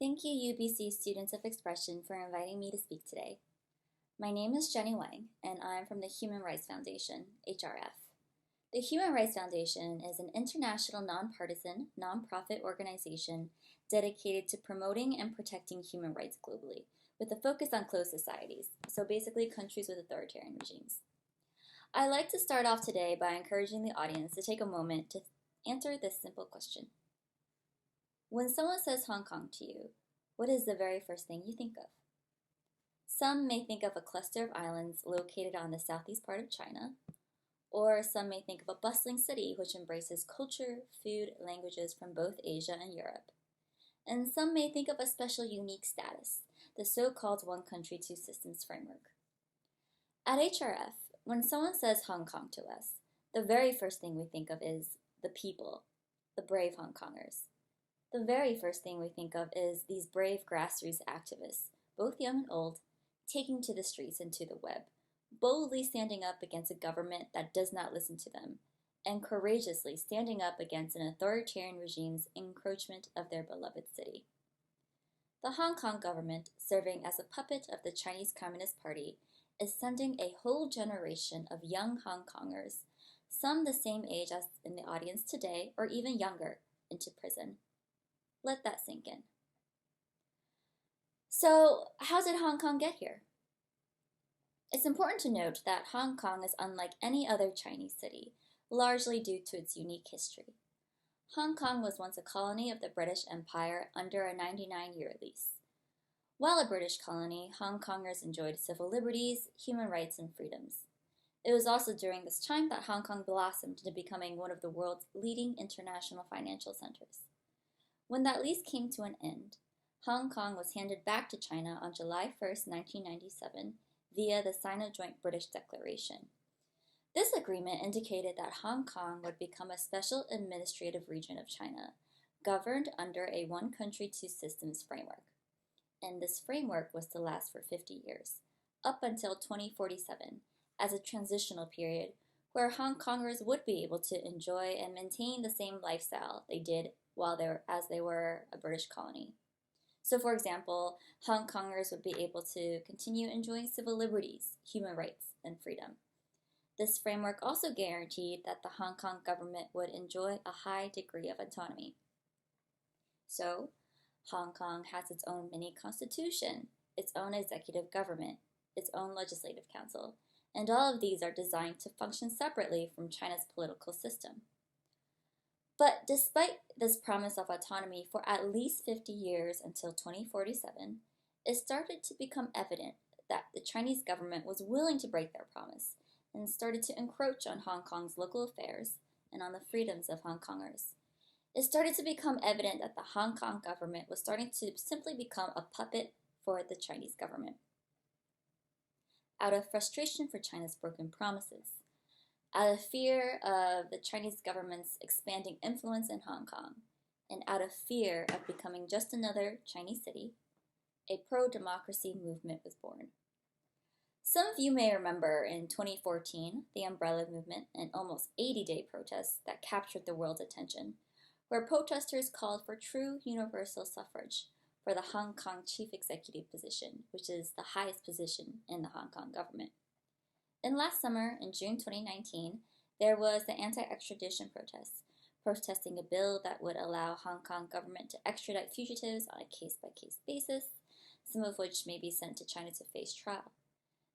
Thank you, UBC Students of Expression, for inviting me to speak today. My name is Jenny Wang, and I'm from the Human Rights Foundation, HRF. The Human Rights Foundation is an international nonpartisan, nonprofit organization dedicated to promoting and protecting human rights globally, with a focus on closed societies, so basically countries with authoritarian regimes. I'd like to start off today by encouraging the audience to take a moment to answer this simple question. When someone says Hong Kong to you, what is the very first thing you think of? Some may think of a cluster of islands located on the southeast part of China, or some may think of a bustling city which embraces culture, food, languages from both Asia and Europe. And some may think of a special unique status, the so-called one country, two systems framework. At HRF, when someone says Hong Kong to us, the very first thing we think of is the people, the brave Hong Kongers. The very first thing we think of is these brave grassroots activists, both young and old, taking to the streets and to the web, boldly standing up against a government that does not listen to them, and courageously standing up against an authoritarian regime's encroachment of their beloved city. The Hong Kong government, serving as a puppet of the Chinese Communist Party, is sending a whole generation of young Hong Kongers, some the same age as in the audience today or even younger, into prison. Let that sink in. So, how did Hong Kong get here? It's important to note that Hong Kong is unlike any other Chinese city, largely due to its unique history. Hong Kong was once a colony of the British Empire under a 99-year lease. While a British colony, Hong Kongers enjoyed civil liberties, human rights, and freedoms. It was also during this time that Hong Kong blossomed into becoming one of the world's leading international financial centers. When that lease came to an end, Hong Kong was handed back to China on July 1, 1997, via the Sino-Joint British Declaration. This agreement indicated that Hong Kong would become a special administrative region of China, governed under a one country, two systems framework. And this framework was to last for 50 years, up until 2047, as a transitional period where Hong Kongers would be able to enjoy and maintain the same lifestyle they did as they were a British colony. So, for example, Hong Kongers would be able to continue enjoying civil liberties, human rights, and freedom. This framework also guaranteed that the Hong Kong government would enjoy a high degree of autonomy. So, Hong Kong has its own mini-constitution, its own executive government, its own legislative council, and all of these are designed to function separately from China's political system. But despite this promise of autonomy for at least 50 years until 2047, it started to become evident that the Chinese government was willing to break their promise and started to encroach on Hong Kong's local affairs and on the freedoms of Hong Kongers. It started to become evident that the Hong Kong government was starting to simply become a puppet for the Chinese government. Out of frustration for China's broken promises, out of fear of the Chinese government's expanding influence in Hong Kong, and out of fear of becoming just another Chinese city, a pro-democracy movement was born. Some of you may remember in 2014 the Umbrella Movement, an almost 80-day protest that captured the world's attention, where protesters called for true universal suffrage for the Hong Kong chief executive position, which is the highest position in the Hong Kong government. And last summer, in June 2019, there was the anti-extradition protests, protesting a bill that would allow Hong Kong government to extradite fugitives on a case-by-case basis, some of which may be sent to China to face trial.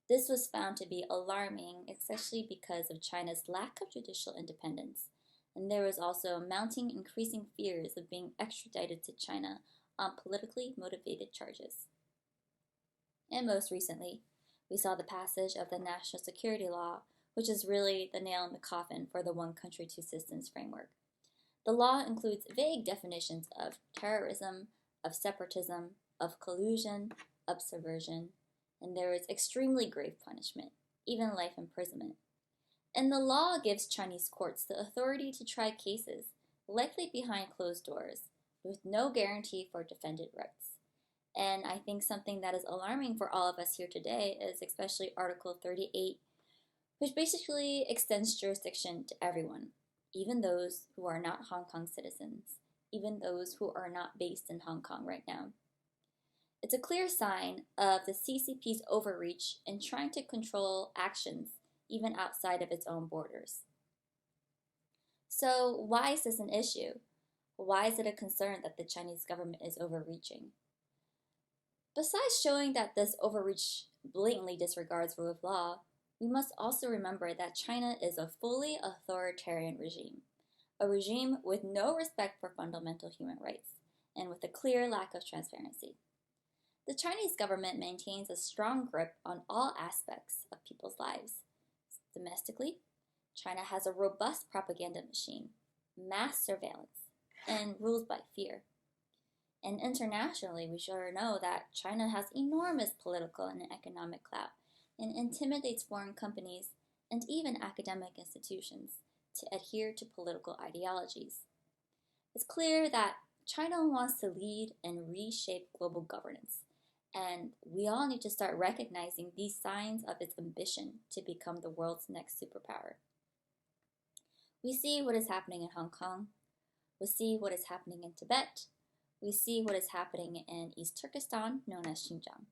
This was found to be alarming, especially because of China's lack of judicial independence, and there was also mounting increasing fears of being extradited to China on politically motivated charges. And most recently, we saw the passage of the National Security Law, which is really the nail in the coffin for the one country, two systems framework. The law includes vague definitions of terrorism, of separatism, of collusion, of subversion, and there is extremely grave punishment, even life imprisonment. And the law gives Chinese courts the authority to try cases, likely behind closed doors, with no guarantee for defendant rights. And I think something that is alarming for all of us here today is especially Article 38, which basically extends jurisdiction to everyone, even those who are not Hong Kong citizens, even those who are not based in Hong Kong right now. It's a clear sign of the CCP's overreach in trying to control actions even outside of its own borders. So, why is this an issue? Why is it a concern that the Chinese government is overreaching? Besides showing that this overreach blatantly disregards rule of law, we must also remember that China is a fully authoritarian regime, a regime with no respect for fundamental human rights, and with a clear lack of transparency. The Chinese government maintains a strong grip on all aspects of people's lives. Domestically, China has a robust propaganda machine, mass surveillance, and rules by fear. And internationally, we sure know that China has enormous political and economic clout and intimidates foreign companies and even academic institutions to adhere to political ideologies. It's clear that China wants to lead and reshape global governance, and we all need to start recognizing these signs of its ambition to become the world's next superpower. We see what is happening in Hong Kong. We see what is happening in Tibet. We see what is happening in East Turkestan, known as Xinjiang.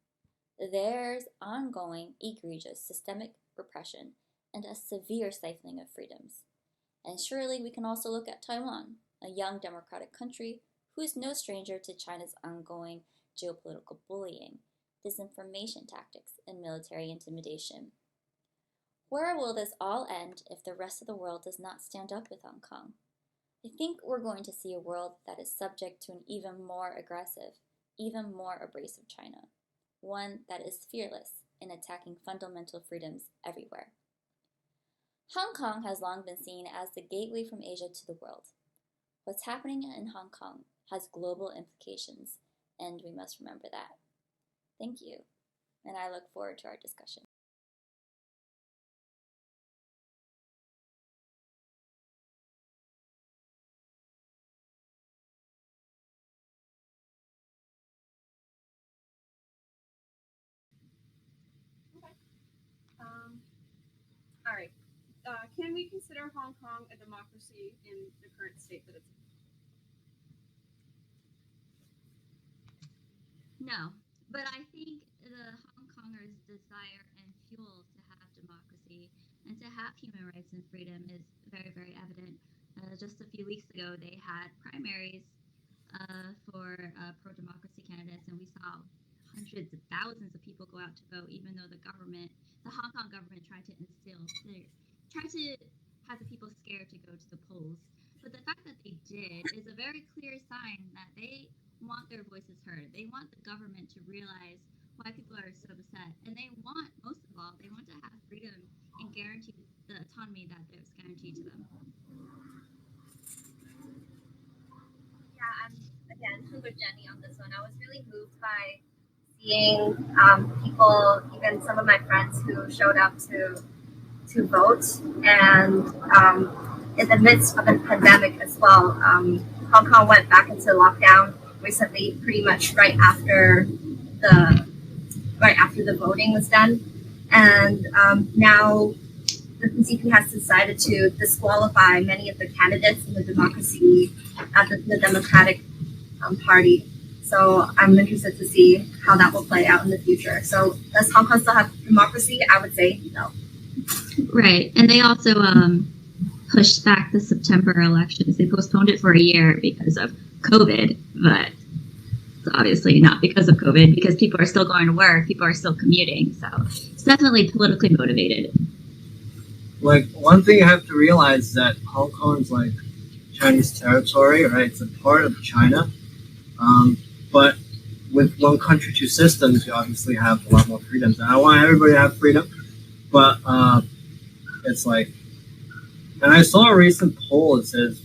There's ongoing, egregious, systemic repression and a severe stifling of freedoms. And surely we can also look at Taiwan, a young democratic country who is no stranger to China's ongoing geopolitical bullying, disinformation tactics, and military intimidation. Where will this all end if the rest of the world does not stand up with Hong Kong? I think we're going to see a world that is subject to an even more aggressive, even more abrasive China, one that is fearless in attacking fundamental freedoms everywhere. Hong Kong has long been seen as the gateway from Asia to the world. What's happening in Hong Kong has global implications, and we must remember that. Thank you, and I look forward to our discussion. All right. Can we consider Hong Kong a democracy in the current state that it's in? No, but I think the Hong Kongers' desire and fuel to have democracy and to have human rights and freedom is very, very evident. Just a few weeks ago, they had primaries for pro-democracy candidates, and we saw hundreds of thousands of people go out to vote, even though the Hong Kong government, tried to have the people scared to go to the polls. But the fact that they did is a very clear sign that they want their voices heard. They want the government to realize why people are so upset, and they want, most of all, they want to have freedom and guarantee the autonomy that is guaranteed to them. Yeah, I'm again with Jenny on this one. I was really moved by seeing people, even some of my friends who showed up to vote, and in the midst of a pandemic as well. Hong Kong went back into lockdown recently, pretty much right after the voting was done, and now the PCP has decided to disqualify many of the candidates in the the Democratic Party. So I'm interested to see how that will play out in the future. So does Hong Kong still have democracy? I would say no. Right, and they also pushed back the September elections. They postponed it for a year because of COVID, but it's obviously not because of COVID, because people are still going to work, people are still commuting, so it's definitely politically motivated. Like, one thing you have to realize is that Hong Kong is like Chinese territory, right? It's a part of China. But with one country, two systems, you obviously have a lot more freedoms. And I want everybody to have freedom, but it's like, and I saw a recent poll that says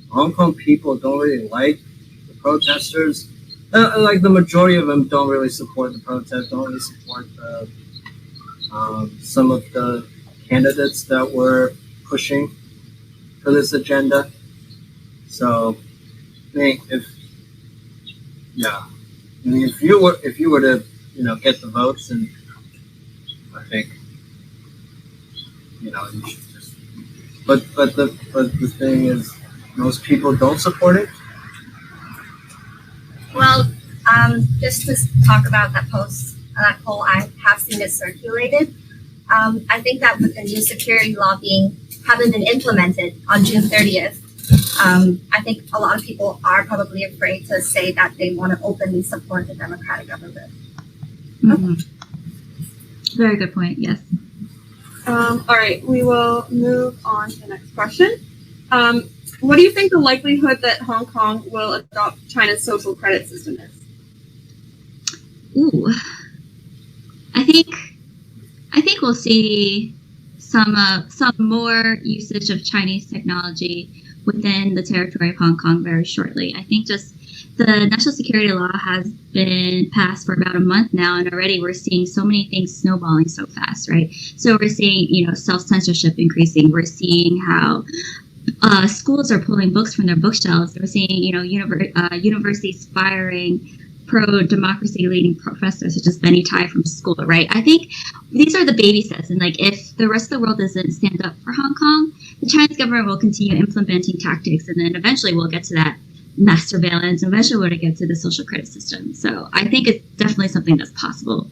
Hong Kong people don't really like the protesters. Like, the majority of them don't really support the protest, don't really support some of the candidates that were pushing for this agenda. So, I mean, if you were to, get the votes, and I think, you should just. But the thing is, most people don't support it. Well, just to talk about that poll, I have seen it circulated. I think that with the new security law having been implemented on June 30th, I think a lot of people are probably afraid to say that they want to openly support the democratic government. Mm-hmm. Very good point. Yes. All right, we will move on to the next question. What do you think the likelihood that Hong Kong will adopt China's social credit system is? Ooh, I think we'll see some more usage of Chinese technology within the territory of Hong Kong very shortly. I think just the national security law has been passed for about a month now, and already we're seeing so many things snowballing so fast, right? So we're seeing, self-censorship increasing. We're seeing how schools are pulling books from their bookshelves. We're seeing, universities firing pro-democracy leading professors such as Benny Tai from school, right? I think these are the baby steps, and if the rest of the world doesn't stand up for Hong Kong, the Chinese government will continue implementing tactics, and then eventually we'll get to that mass surveillance, and eventually we're going to get to the social credit system. So I think it's definitely something that's possible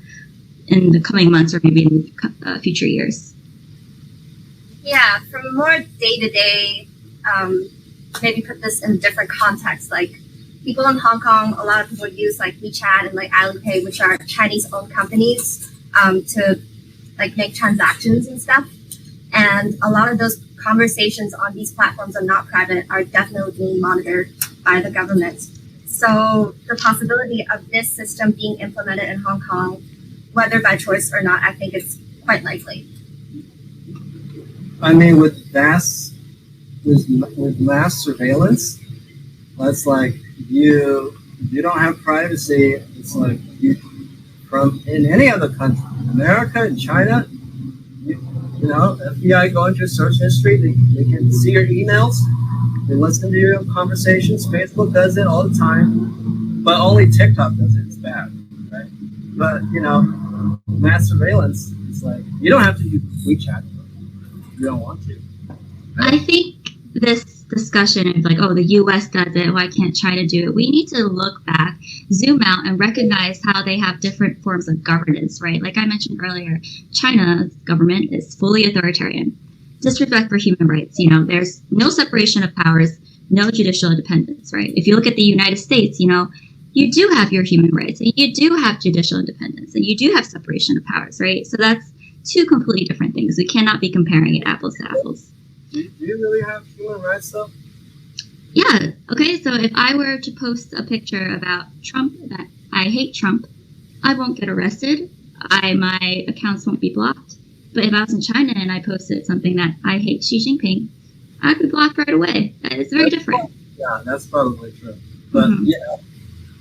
in the coming months or maybe in future years. Yeah, from a more day-to-day, maybe put this in a different context, people in Hong Kong, a lot of people use WeChat and Alipay, which are Chinese-owned companies, to make transactions and stuff. And a lot of those conversations on these platforms are not private, are definitely being monitored by the government. So the possibility of this system being implemented in Hong Kong, whether by choice or not, I think it's quite likely. I mean, with mass surveillance, that's you don't have privacy. It's from in any other country, America and China, FBI go into your search history. They can see your emails. They listen to your conversations. Facebook does it all the time, but only TikTok does it. It's bad, right? But mass surveillance is you don't have to use WeChat if you don't want to. Right? I think this discussion of the U.S. does it, why can't China do it? We need to look back, zoom out, and recognize how they have different forms of governance, right? Like I mentioned earlier, China's government is fully authoritarian, disrespect for human rights. There's no separation of powers, no judicial independence, right? If you look at the United States, you do have your human rights, and you do have judicial independence, and you do have separation of powers, right? So that's two completely different things. We cannot be comparing it apples to apples. Do you really have human rights, though? Yeah. Okay. So if I were to post a picture about Trump that I hate Trump, I won't get arrested. My accounts won't be blocked. But if I was in China and I posted something that I hate Xi Jinping, I'd be blocked right away. It's very different. Yeah, that's probably true. But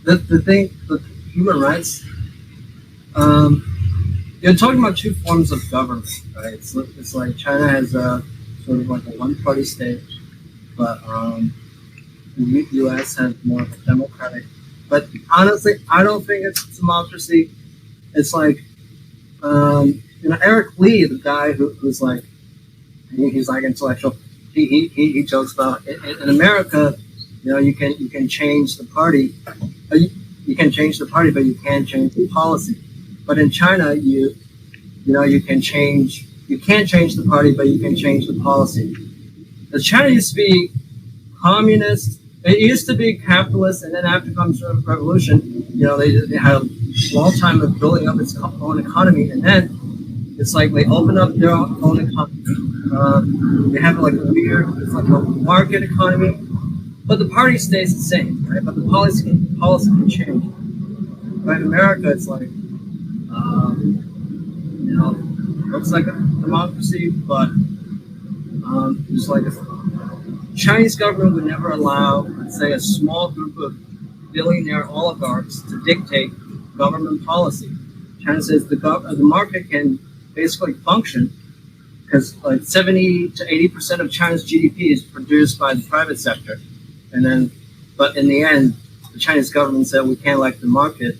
the thing with human rights, you're talking about two forms of government, right? It's like China has a sort of a one-party state, but the U.S. has more of a democratic. But honestly, I don't think it's democracy. It's Eric Lee, the guy who's he's intellectual. He jokes about in America, you can change the party. You can change the party, but you can't change the policy. But in China, you can change. You can't change the party, but you can change the policy. The China used to be communist. It used to be capitalist, and then after the Communist Revolution, they had a long time of building up its own economy, and then it's they open up their own economy. They have a weird, it's a market economy, but the party stays the same, right? But the policy can change. But in America, it's looks like a democracy, but just a Chinese government would never allow, let's say, a small group of billionaire oligarchs to dictate government policy. China says the market can basically function because 70 to 80% of China's GDP is produced by the private sector, but in the end, the Chinese government said we can't let the market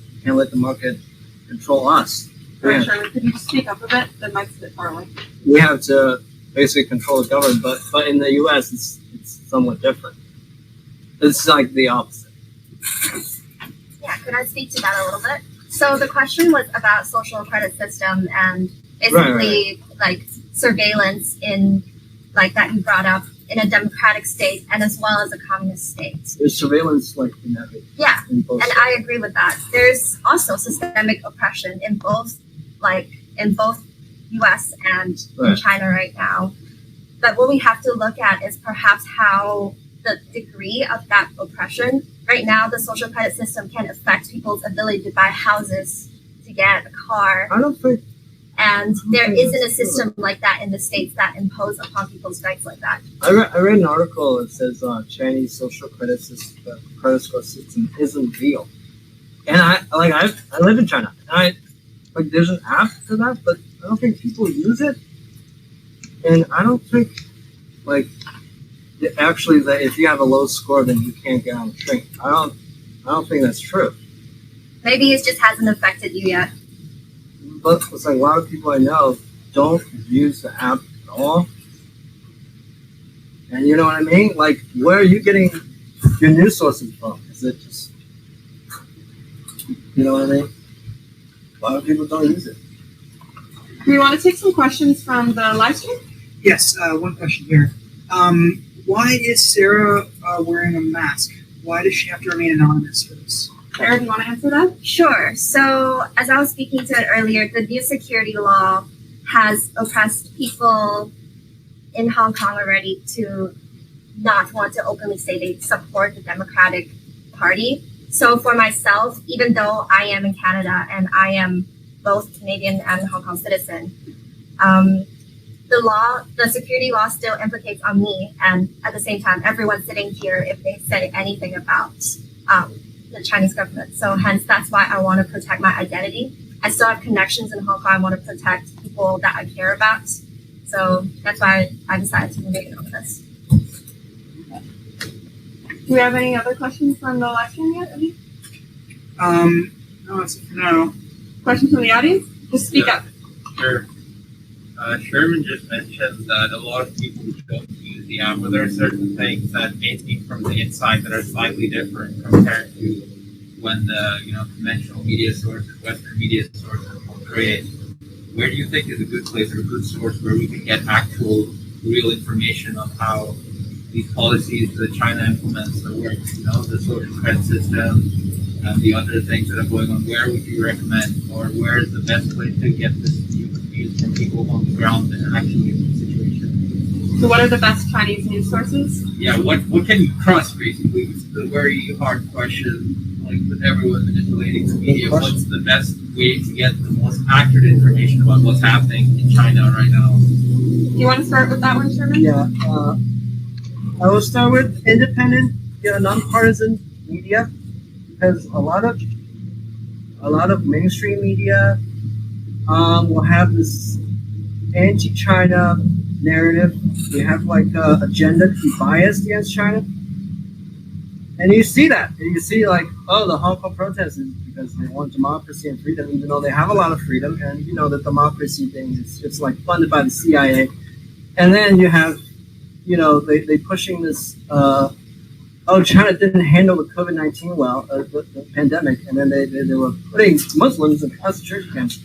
control us. Sorry, Sherman, could you just speak up a bit? The mic's a bit far away. We have to basically control the government, but in the U.S. it's somewhat different. It's the opposite. Yeah, could I speak to that a little bit? So the question was about social credit system and basically like surveillance in like that you brought up in a democratic state and as well as a communist state. There's surveillance like in every. Yeah, in both and I agree with that. There's also systemic oppression in both U.S. and in China right now. But what we have to look at is perhaps how the degree of that oppression. Right now, the social credit system can affect people's ability to buy houses, to get a car. I don't think. And there isn't a system like that in the States that impose upon people's rights like that. I read an article that says Chinese social credit score system isn't real. And I live in China, and there's an app for that, but I don't think people use it. And I don't think actually that if you have a low score, then you can't get on the train. I don't think that's true. Maybe it just hasn't affected you yet. But it's like a lot of people I know don't use the app at all. And you know what I mean? Like, where are you getting your news sources from? Is it just, you know what I mean? A lot of people don't use it. Do we want to take some questions from the live stream? Yes, one question here. Why is Sarah wearing a mask? Why does she have to remain anonymous for this? Sarah, do you want to answer that? Sure. So, as I was speaking to it earlier, the new security law has oppressed people in Hong Kong already to not want to openly say they support the Democratic Party. So, for myself, even though I am in Canada and I am both Canadian and Hong Kong citizen, the security law still implicates on me, and at the same time, everyone sitting here if they say anything about the Chinese government. So hence, that's why I want to protect my identity. I still have connections in Hong Kong. I want to protect people that I care about. So that's why I decided to remain anonymous. Do we have any other questions from the live stream yet, Abhi? No, that's it for now. Questions from the audience? Just speak up. Sure. Sherman just mentioned that a lot of people don't use the app, but there are certain things that may be from the inside that are slightly different compared to when the conventional media sources, Western media sources portray it. Where do you think is a good place or a good source where we can get actual, real information on how these policies that China implements that work? The social credit system and the other things that are going on. Where would you recommend, or where is the best place to get this news from people on the ground and actually in the situation? So what are the best Chinese news sources? Yeah, what can you trust, basically? It's the very hard question, like with everyone manipulating the media. What's the best way to get the most accurate information about what's happening in China right now? Do you want to start with that one, Sherman? Yeah, I will start with independent, nonpartisan media, because a lot of mainstream media will have this anti-China narrative. They have like an agenda to be biased against China, and you see that. And you see like, oh, the Hong Kong protest is because they want democracy and freedom, even though they have a lot of freedom. And the democracy thing it's like funded by the CIA. And then you have, they pushing this. China didn't handle the COVID-19 well, the pandemic, and then they were putting Muslims in concentration camps.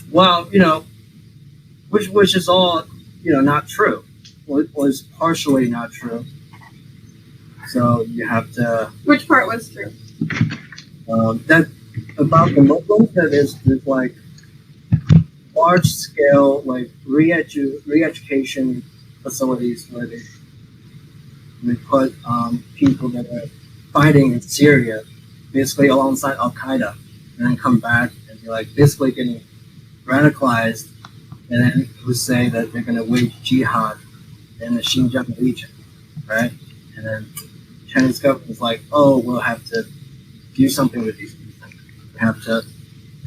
Well, which is all, not true. Was partially not true. So you have to. Which part was true? That about the Muslims, that is like large scale like re-education facilities where they put people that are fighting in Syria basically alongside Al Qaeda, and then come back and be like basically getting radicalized, and then who say that they're going to wage jihad in the Xinjiang region, right? And then Chinese government is like, oh, we'll have to do something with these people. We have to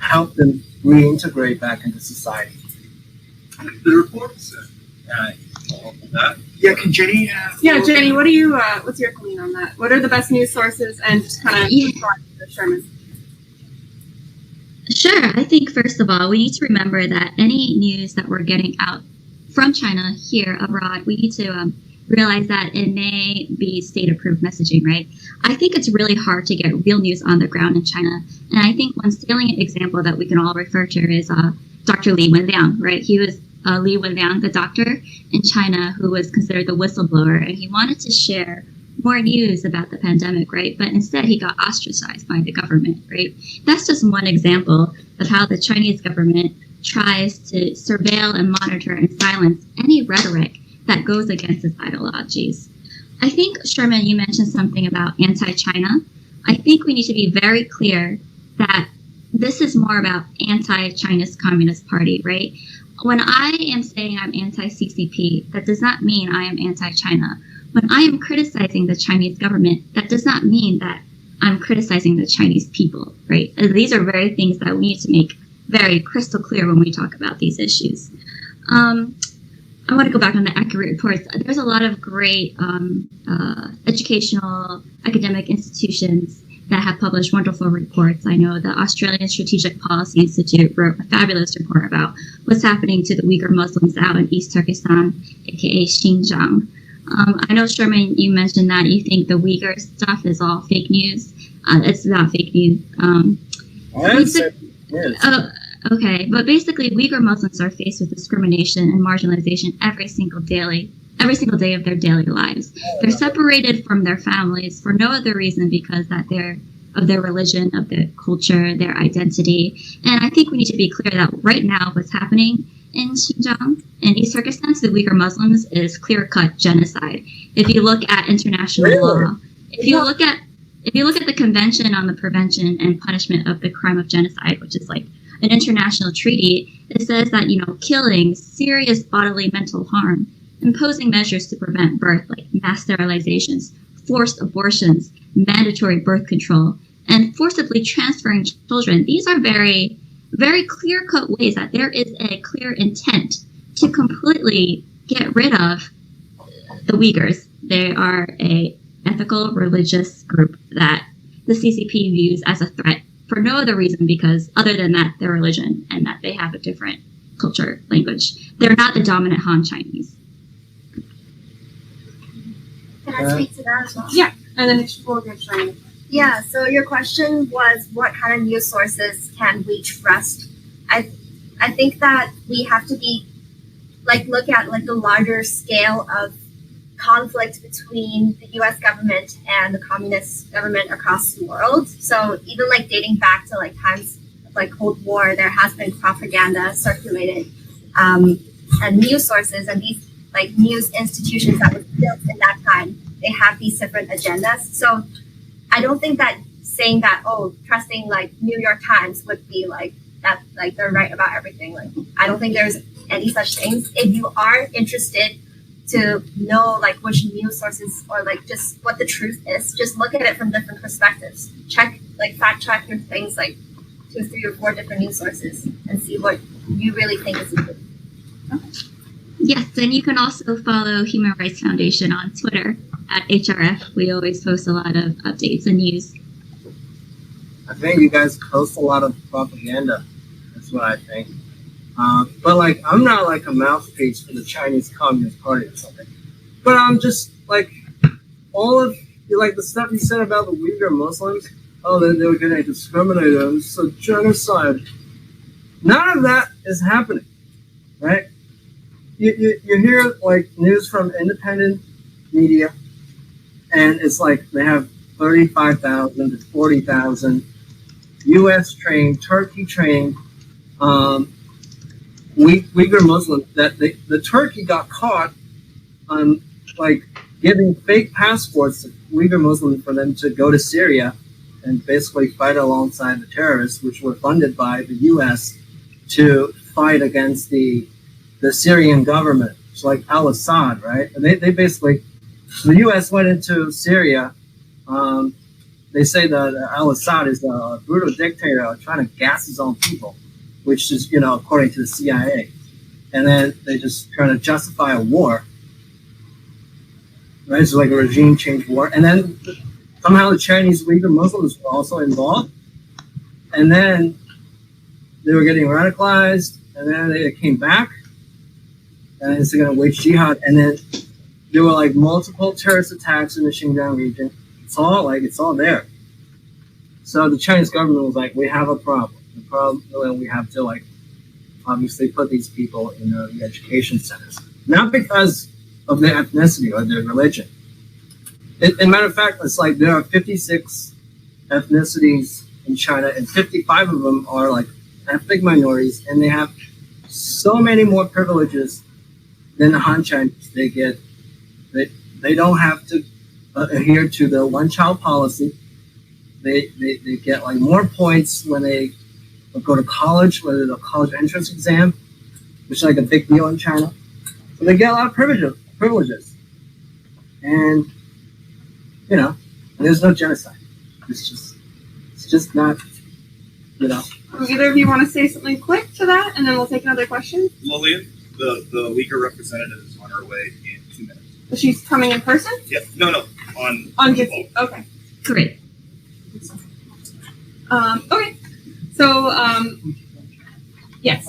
help them reintegrate back into society. The report said that. Yeah, can Jenny? Yeah, Jenny, what do you? What's your opinion on that? What are the best news sources, and just kind of Sherman? Sure. I think first of all, we need to remember that any news that we're getting out from China here abroad, we need to realize that it may be state-approved messaging, right? I think it's really hard to get real news on the ground in China. And I think one salient example that we can all refer to is Dr. Li Wenliang, right? He was Li Wenliang, the doctor in China who was considered the whistleblower, and he wanted to share more news about the pandemic, right? But instead he got ostracized by the government, right? That's just one example of how the Chinese government tries to surveil and monitor and silence any rhetoric that goes against its ideologies. I think, Sherman, you mentioned something about anti-China. I think we need to be very clear that this is more about anti-Chinese Communist Party, right? When I am saying I'm anti-CCP, that does not mean I am anti-China. When I am criticizing the Chinese government, that does not mean that I'm criticizing the Chinese people, right? These are very things that we need to make very crystal clear when we talk about these issues. I want to go back on the accurate reports. There's a lot of great educational academic institutions that have published wonderful reports. I know the Australian Strategic Policy Institute wrote a fabulous report about what's happening to the Uyghur Muslims out in East Turkestan, aka Xinjiang. I know, Sherman, you mentioned that you think the Uyghur stuff is all fake news. It's not fake news. Okay, but basically Uyghur Muslims are faced with discrimination and marginalization every single day of their daily lives. They're separated from their families for no other reason because that they're of their religion, of their culture, their identity. And I think we need to be clear that right now what's happening in Xinjiang and East Turkestan to the Uyghur Muslims is clear-cut genocide. If you look at international law, if you look at the Convention on the Prevention and Punishment of the Crime of Genocide, which is like an international treaty, it says that, killing, serious bodily mental harm, imposing measures to prevent birth, like mass sterilizations, forced abortions, mandatory birth control, and forcibly transferring children. These are very, very clear-cut ways that there is a clear intent to completely get rid of the Uyghurs. They are a ethical religious group that the CCP views as a threat for no other reason because other than that, their religion and that they have a different culture, language. They're not the dominant Han Chinese. Can I speak to that as well? Yeah, and then we'll get China. Yeah, so your question was what kind of news sources can we trust? I think that we have to be look at the larger scale of conflict between the US government and the communist government across the world. So even dating back to times of Cold War, there has been propaganda circulated and news sources and these news institutions that were built in that time, they have these different agendas. So I don't think that saying that, trusting New York Times would be that they're right about everything. I don't think there's any such things. If you are interested to know which news sources or just what the truth is, just look at it from different perspectives. Check fact check your things 2, 3, or 4 different news sources and see what you really think is the truth. Yes, and you can also follow Human Rights Foundation on Twitter at HRF. We always post a lot of updates and news. I think you guys post a lot of propaganda. That's what I think. But I'm not a mouthpiece for the Chinese Communist Party or something. But I'm just all of the stuff you said about the Uyghur Muslims. Oh, they were going to discriminate them. So genocide. None of that is happening, right? You hear news from independent media, and it's they have 35,000 to 40,000 U.S. trained, Turkey trained Uyghur Muslims that the Turkey got caught on giving fake passports to Uyghur Muslims for them to go to Syria and basically fight alongside the terrorists, which were funded by the U.S. to fight against the Syrian government. It's al-Assad, right? And they basically, the U.S. went into Syria. They say that al-Assad is a brutal dictator trying to gas his own people, which is, according to the CIA. And then they just trying to justify a war. Right? It's a regime change war. And then somehow the Chinese Uyghur Muslims were also involved. And then they were getting radicalized. And then they came back. And it's going to wage jihad. And then there were like multiple terrorist attacks in the Xinjiang region. It's all there. So the Chinese government was like, we have a problem. The problem, and we have to like obviously put these people in the education centers, not because of their ethnicity or their religion. In matter of fact, it's like there are 56 ethnicities in China, and 55 of them are like ethnic minorities, and they have so many more privileges than the Han Chinese. They don't have to adhere to the one-child policy. They get like more points when they go to college, whether it's a college entrance exam, which is like a big deal in China. So they get a lot of privileges. And, you know, there's no genocide. It's just not, you know. Either of you want to say something quick to that, and then we'll take another question? Lillian, the Uyghur representative is on her way in 2 minutes. She's coming in person? Yeah, no, on Just, okay. Great. Okay. So, yes.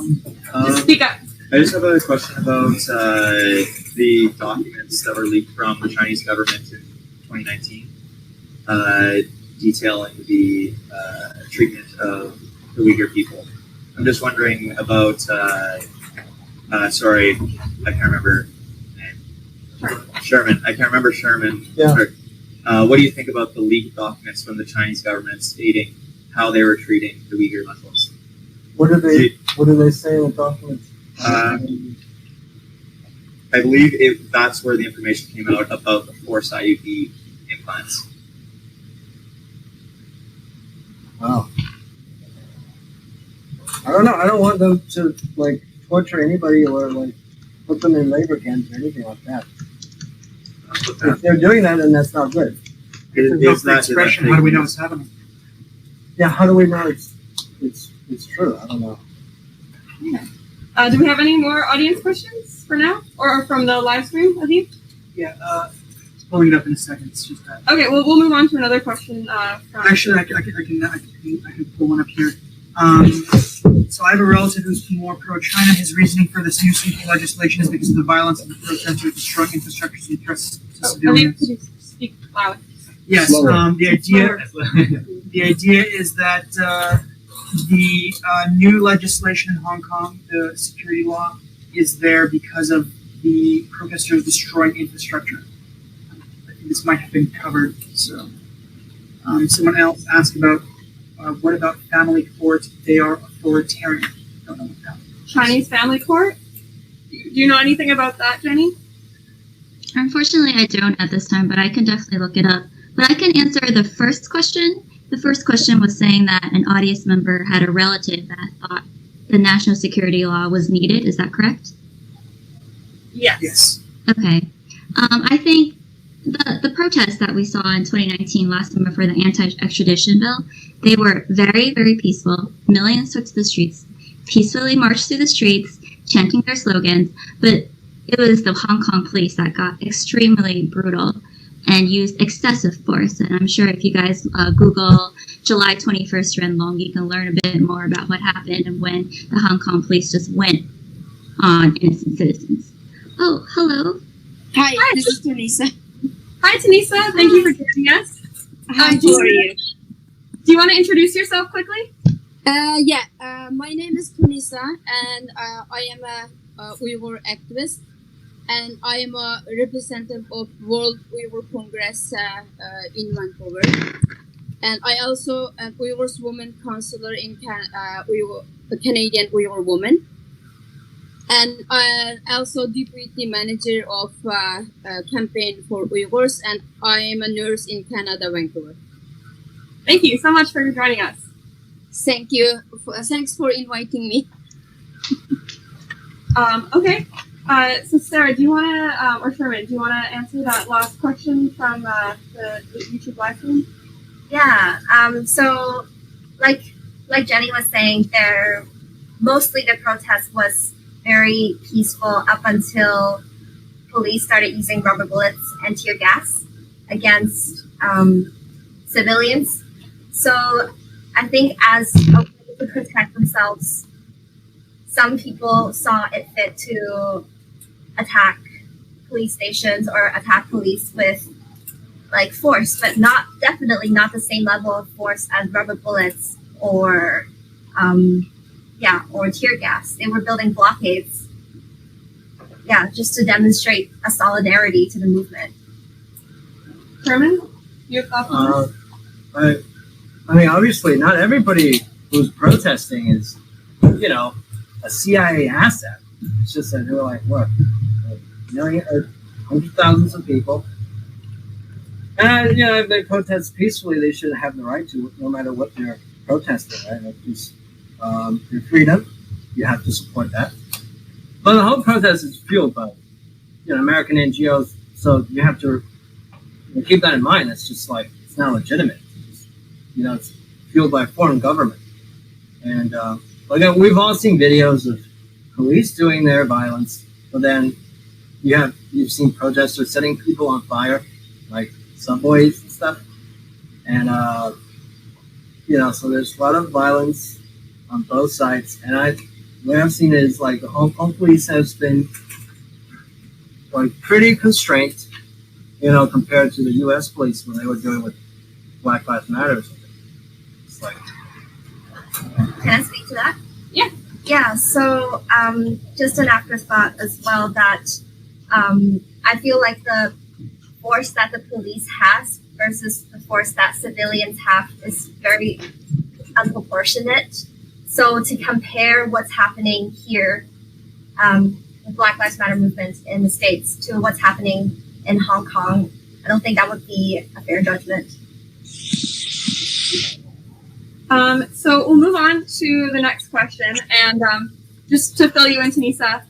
Just speak up. I just have a question about the documents that were leaked from the Chinese government in 2019, detailing the treatment of the Uyghur people. I'm just wondering about, sorry, I can't remember. Sherman. I can't remember Sherman. Yeah. What do you think about the leaked documents from the Chinese government stating how they were treating the Uyghur Muslims? What do they say in the documents? I believe that's where the information came out about the forced IUD implants. Wow. I don't know. I don't want them to like torture anybody or like put them in labor camps or anything like that. If they're doing that, then that's not good. There's no free expression. How do we know it's happening? Yeah, how do we know it's true? I don't know. Do we have any more audience questions for now, or from the live stream, Aviv? Yeah, pulling it up in a second. It's just that. Okay, well, we'll move on to another question. From... Actually, I can pull one up here. So I have a relative who's more pro-China. His reasoning for this new sweeping legislation is because of the violence of the protesters destroying infrastructures and threats to civilians. Aviv, could you speak loud? Yes, the idea is that the new legislation in Hong Kong, the security law, is there because of the protesters destroying infrastructure. I think this might have been covered. So, someone else asked about what about family courts? They are authoritarian. I don't know what that is. Chinese family court? Do you know anything about that, Jenny? Unfortunately, I don't at this time, but I can definitely look it up. But I can answer the first question. The first question was saying that an audience member had a relative that thought the national security law was needed. Is that correct? Yes. Okay. I think the protests that we saw in 2019 last summer for the anti-extradition bill, they were very, very peaceful. Millions took to the streets, peacefully marched through the streets, chanting their slogans, but it was the Hong Kong police that got extremely brutal and used excessive force. And I'm sure if you guys Google July 21st Ren Long, you can learn a bit more about what happened and when the Hong Kong police just went on innocent citizens. Oh, hello. Hi, this is Tunisa. Hi, Tunisa. Thank you for joining us. How are you? Do you want to introduce yourself quickly? My name is Tunisa, and I am a Uyghur activist, and I am a representative of World Uyghur Congress in Vancouver. And I also am Uyghur's Women Counselor in Canadian Uyghur Women. And I also deputy manager of campaign for Uyghurs, and I am a nurse in Canada, Vancouver. Thank you so much for joining us. Thank you. Thanks for inviting me. Okay. So Sarah, do you want to, or Sherman, do you want to answer that last question from the YouTube live stream? Yeah. So, like Jenny was saying, mostly the protest was very peaceful up until police started using rubber bullets and tear gas against civilians. So I think as a way to protect themselves, some people saw it fit to attack police stations or attack police with like force, but definitely not the same level of force as rubber bullets or or tear gas. They were building blockades, just to demonstrate a solidarity to the movement. Sherman, your thoughts on this? I mean, obviously, not everybody who's protesting is, a CIA asset. It's just that they're like, what, a million or hundred thousands of people. And, if they protest peacefully, they should have the right to, no matter what they're protesting, right? It's just your freedom. You have to support that. But the whole protest is fueled by, American NGOs. So you have to keep that in mind. It's just like, it's not legitimate. It's fueled by a foreign government. And we've all seen videos of police doing their violence, but then you've seen protesters setting people on fire, like subways and stuff. And so there's a lot of violence on both sides. And what I've seen is like the Hong Kong police has been like pretty constrained, compared to the U.S. police when they were dealing with Black Lives Matter or something. It's like, can I speak to that? Yeah. Yeah, so just an afterthought as well that I feel like the force that the police has versus the force that civilians have is very unproportionate. So to compare what's happening here, the Black Lives Matter movement in the States to what's happening in Hong Kong, I don't think that would be a fair judgment. So we'll move on to the next question, and just to fill you in, Tunisa,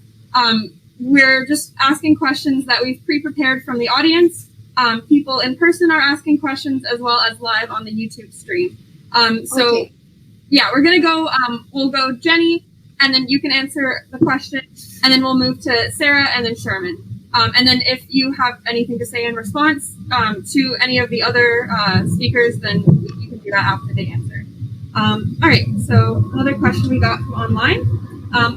we're just asking questions that we've pre-prepared from the audience. People in person are asking questions as well as live on the YouTube stream. Okay. We're gonna go. We'll go Jenny, and then you can answer the question, and then we'll move to Sarah and then Sherman. And then if you have anything to say in response to any of the other speakers, then you can do that after they answer. All right, so another question we got from online.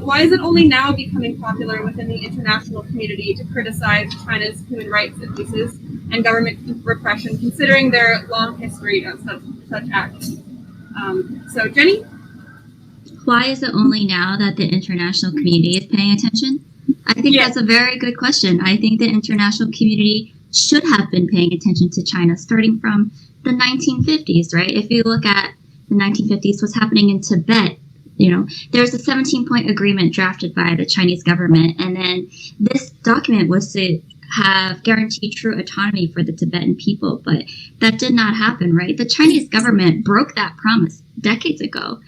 Why is it only now becoming popular within the international community to criticize China's human rights abuses and government repression, considering their long history of such actions? So, Jenny? Why is it only now that the international community is paying attention? I think that's a very good question. I think the international community should have been paying attention to China starting from the 1950s, right? If you look at the 1950s, what's happening in Tibet, there's a 17-point agreement drafted by the Chinese government, and then this document was to have guaranteed true autonomy for the Tibetan people, but that did not happen, right? The Chinese government broke that promise decades ago,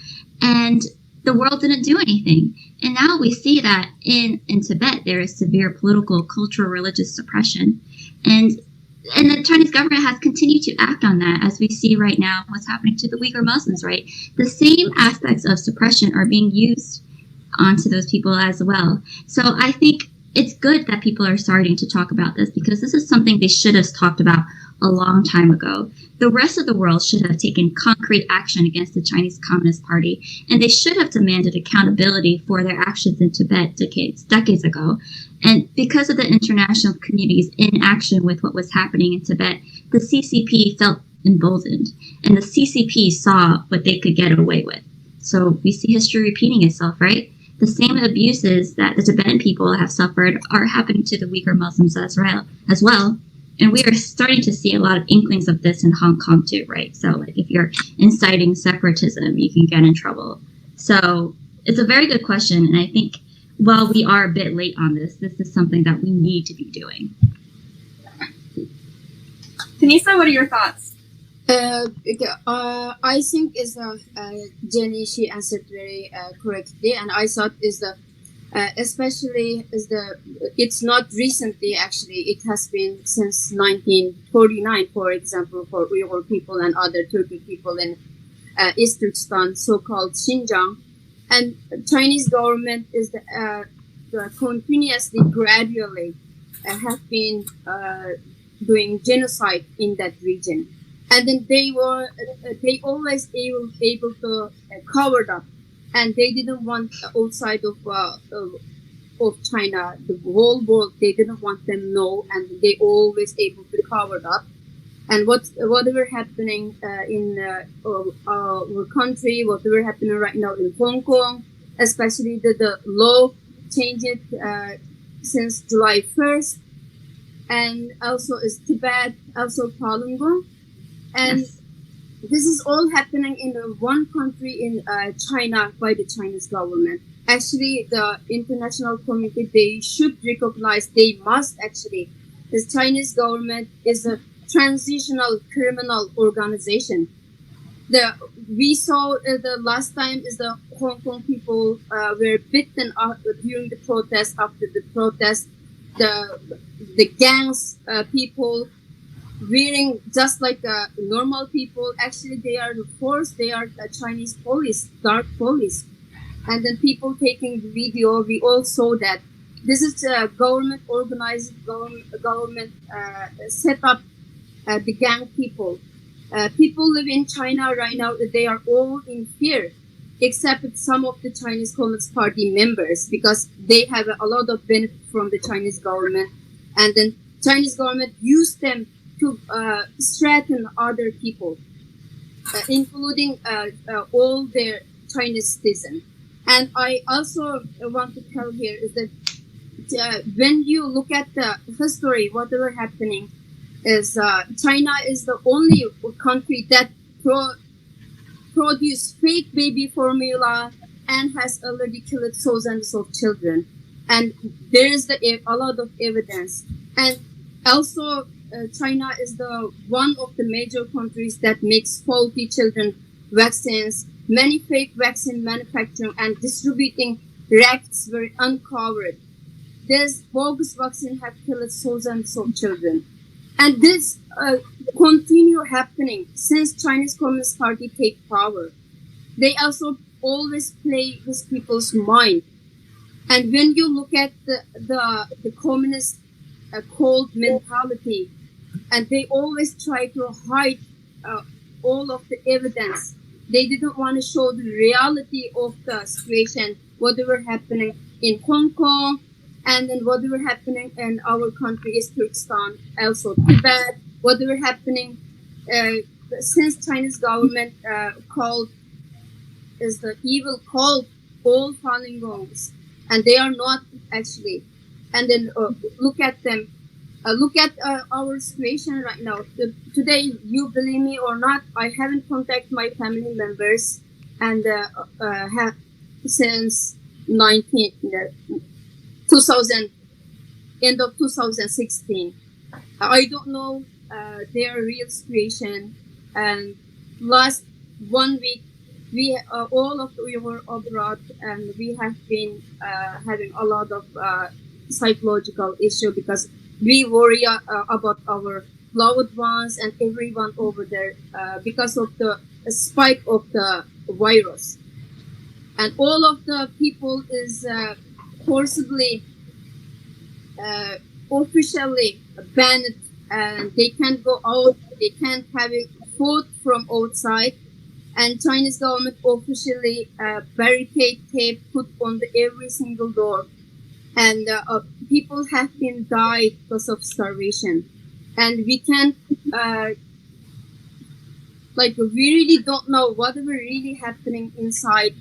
and the world didn't do anything. And now we see that in Tibet, there is severe political, cultural, religious suppression. And the Chinese government has continued to act on that, as we see right now what's happening to the Uyghur Muslims, right? The same aspects of suppression are being used onto those people as well. So I think it's good that people are starting to talk about this, because this is something they should have talked about a long time ago. The rest of the world should have taken concrete action against the Chinese Communist Party, and they should have demanded accountability for their actions in Tibet decades ago. And because of the international community's inaction with what was happening in Tibet, the CCP felt emboldened, and the CCP saw what they could get away with. So we see history repeating itself, right? The same abuses that the Tibetan people have suffered are happening to the Uyghur Muslims as well. And we are starting to see a lot of inklings of this in Hong Kong too, right? So like if you're inciting separatism, you can get in trouble. So it's a very good question. And I think while we are a bit late on this, this is something that we need to be doing. Tunisa, what are your thoughts? I think Jenny, she answered very correctly, and I thought especially it's not recently, actually, it has been since 1949, for example, for Uyghur people and other Turkic people in East Turkestan, so-called Xinjiang, and Chinese government is continuously, gradually have been doing genocide in that region. And then they always able to cover it up, and they didn't want outside of of China, the whole world, they didn't want them to know, and they always able to cover it up. And whatever happening in our country, whatever happening right now in Hong Kong, especially the law changed since July 1st, and also is Tibet, also Falun Gong, and Yes. this is all happening in one country in China by the Chinese government. Actually, the international community, they should recognize, they must actually, the Chinese government is a transitional criminal organization. We saw the last time is the Hong Kong people were beaten during the protest. After the protest, the gangs people wearing just like normal people. Actually, they are the force. They are the Chinese police, dark police. And then people taking the video. We all saw that. This is government organized, government set up the gang people. People live in China right now. They are all in fear, except some of the Chinese Communist Party members, because they have a lot of benefit from the Chinese government, and then Chinese government use them to threaten other people, including all their Chinese citizens. And I also want to tell here is that when you look at the history, whatever happening is China is the only country that produce fake baby formula and has already killed thousands of children. And there is a lot of evidence. And also, China is the one of the major countries that makes faulty children vaccines. Many fake vaccine manufacturing and distributing records were uncovered. This bogus vaccine have killed thousands of children. And this continue happening since Chinese Communist Party take power. They also always play with people's mind. And when you look at the communist cold mentality, and they always try to hide all of the evidence. They didn't want to show the reality of the situation, whatever happening in Hong Kong, and then whatever happening in our country is Turkestan, also Tibet, whatever happening since Chinese government called is the evil called all Falun Gongs, and they are not actually. And then look at them. Look at our situation right now. Today, you believe me or not, I haven't contacted my family members, and have since 2000, end of 2016. I don't know their real situation. And last 1 week, we all of we were abroad, and we have been having a lot of psychological issue because we worry about our loved ones and everyone over there because of the spike of the virus. And all of the people is forcibly, officially banned, and they can't go out, they can't have food from outside. And Chinese government officially barricade tape put on every single door. And people have been died because of starvation. And we can't, we really don't know whatever really happening inside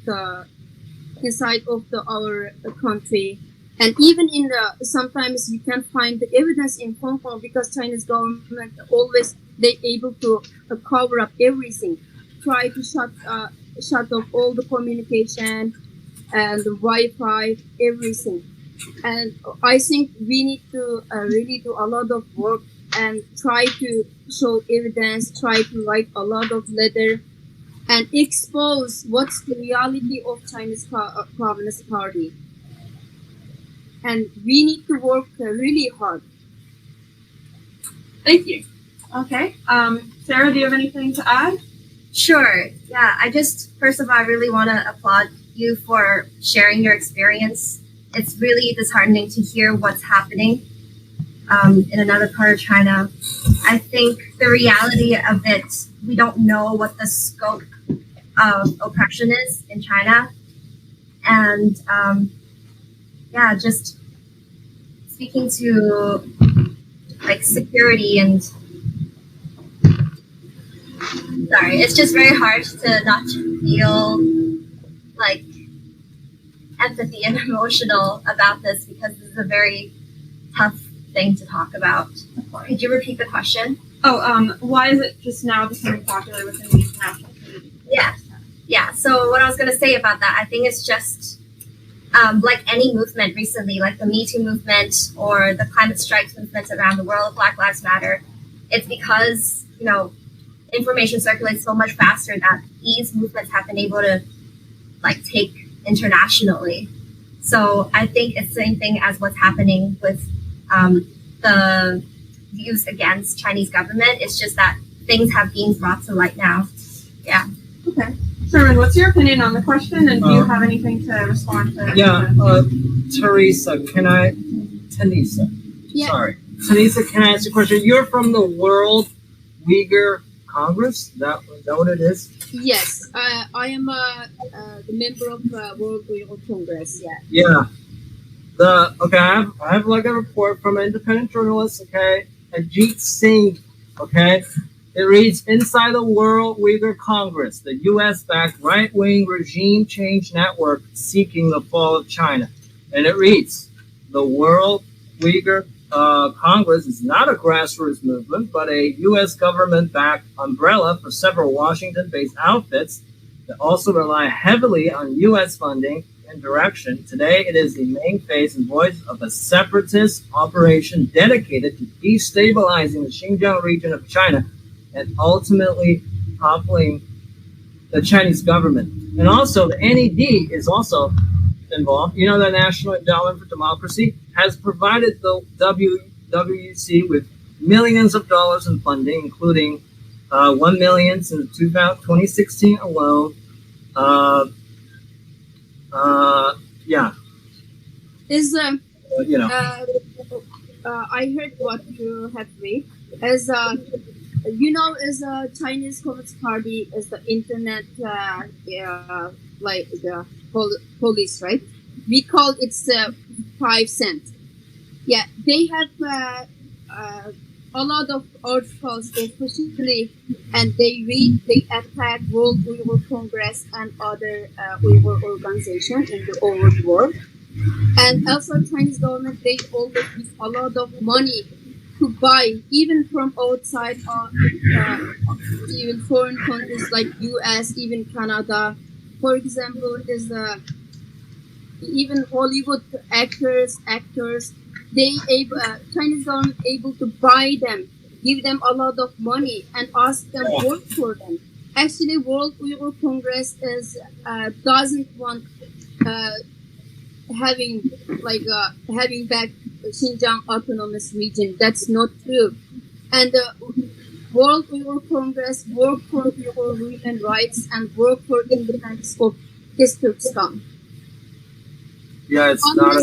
of our country. And even in sometimes you can find the evidence in Hong Kong because Chinese government always, they able to cover up everything, try to shut off all the communication and the Wi-Fi, everything. And I think we need to really do a lot of work and try to show evidence, try to write a lot of letter and expose what's the reality of Chinese Communist Party. And we need to work really hard. Thank you. Okay. Sarah, do you have anything to add? Sure. Yeah, first of all, I really want to applaud you for sharing your experience. It's really disheartening to hear what's happening in another part of China. I think the reality of it, we don't know what the scope of oppression is in China. And yeah, just speaking to like security and sorry, it's just very hard to not feel like empathy and emotional about this because this is a very tough thing to talk about. Could you repeat the question? Oh, why is it just now becoming popular within the international community? Yeah. So what I was going to say about that, I think it's just like any movement recently, like the Me Too movement or the climate strikes movements around the world, Black Lives Matter. It's because, you know, information circulates so much faster that these movements have been able to like take internationally. So I think it's the same thing as what's happening with the views against Chinese government. It's just that things have been brought to light now. Yeah. Okay. Sherman, what's your opinion on the question, and do you have anything to respond to? Tunisa. Yeah. Sorry. Tunisa, can I ask you a question? You're from the World Uyghur Congress? Is that what it is? Yes, I am the member of World Uyghur Congress. Yeah. Yeah. I have like a report from an independent journalist, okay? Ajit Singh, okay? It reads, inside the World Uyghur Congress, the U.S.-backed right-wing regime change network seeking the fall of China. And it reads, the World Uyghur Congress is not a grassroots movement, but a U.S. government-backed umbrella for several Washington-based outfits that also rely heavily on U.S. funding and direction. Today, it is the main face and voice of a separatist operation dedicated to destabilizing the Xinjiang region of China and ultimately toppling the Chinese government. And also, the NED is also involved. You know, the National Endowment for Democracy has provided the WWC with millions of dollars in funding, including $1 million since 2016 alone. Is You know. I heard what you have read. As you know, is Chinese Communist Party is the internet like the police, right? We call it 5 cents. Yeah, they have a lot of articles, especially, and they attack World Uyghur Congress and other Uyghur organizations in the whole world. And also, Chinese government, they always give a lot of money to buy, even from outside, even foreign countries like U.S., even Canada. For example, is even Hollywood actors, Chinese government able to buy them, give them a lot of money, and ask them work for them. Actually, World Uyghur Congress is doesn't want having back Xinjiang autonomous region. That's not true. And World Uyghur Congress work for Uyghur human rights and work for independence of East Turkestan. Yeah, it's not.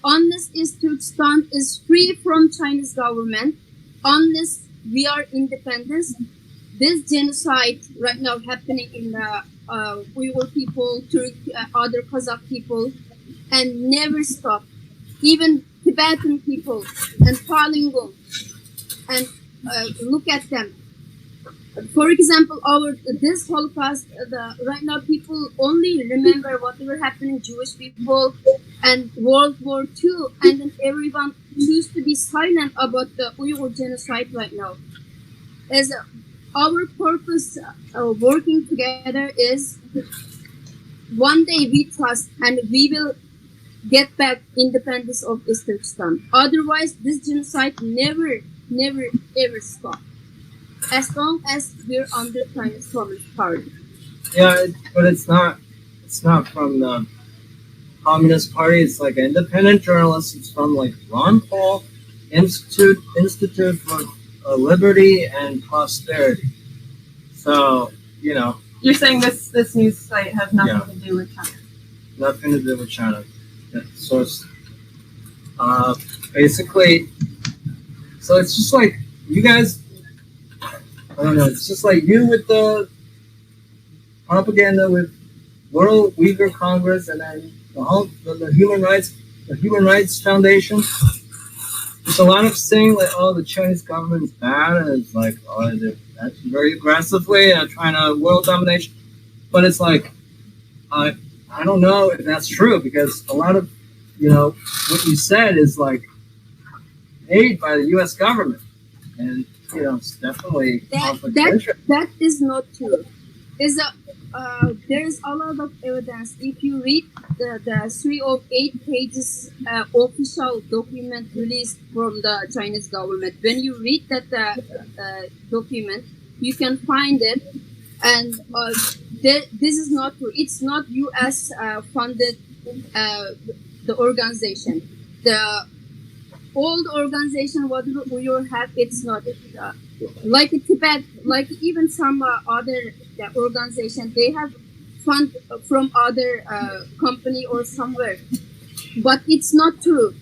Unless East Turkestan is free from Chinese government, unless we are independent, this genocide right now happening in the Uyghur people, Turk, other Kazakh people, and never stop. Even Tibetan people and Falun Gong, and look at them. For example, this Holocaust, right now people only remember whatever happened to Jewish people and World War II, and then everyone choose to be silent about the Uyghur genocide right now. As our purpose working together is one day we trust and we will get back independence of East Turkestan. Otherwise, this genocide never ever stop. As long as we're under Chinese Communist Party. Yeah, but it's not. It's not from the Communist Party. It's like an independent journalist. It's from like Ron Paul Institute for Liberty and Prosperity. So you know. You're saying this news site has nothing to do with China. Nothing to do with China. Yeah, so it's basically. So it's just like you guys. I don't know. It's just like you with the propaganda with World Uyghur Congress, and then the human rights the Human Rights Foundation. There's a lot of saying like, oh, the Chinese government is bad, and it's like, oh, they're acting very aggressively and trying to world domination. But it's like, I don't know if that's true, because a lot of, what you said is like made by the U.S. government, and it's definitely conflict of interest. That is not true. There is a lot of evidence. If you read the 3 of 8 pages official document released from the Chinese government, when you read that document, you can find it. And this is not true. It's not U.S. Funded the organization. The old organization what we have, it's not like Tibet, like even some other organization, they have fund from other company or somewhere, but it's not true.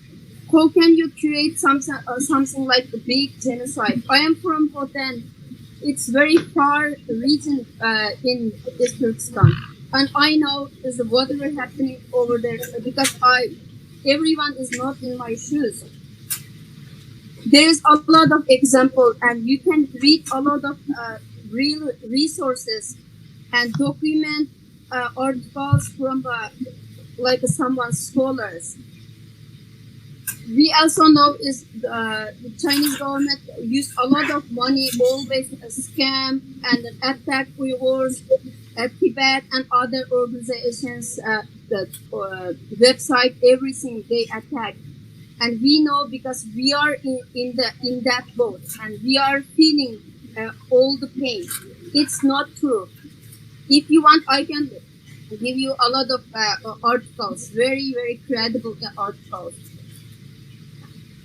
How can you create something like a big genocide? I am from Hotan. It's very far region in Turkestan, and I know is whatever happening over there because everyone is not in my shoes. There is a lot of example, and you can read a lot of real resources and document articles from like someone scholars. We also know is the Chinese government used a lot of money, always scam and attack Uyghurs, Tibet and other organizations, the website, everything they attack. And we know because we are in that boat and we are feeling all the pain. It's not true. If you want, I can give you a lot of articles, very, very credible articles.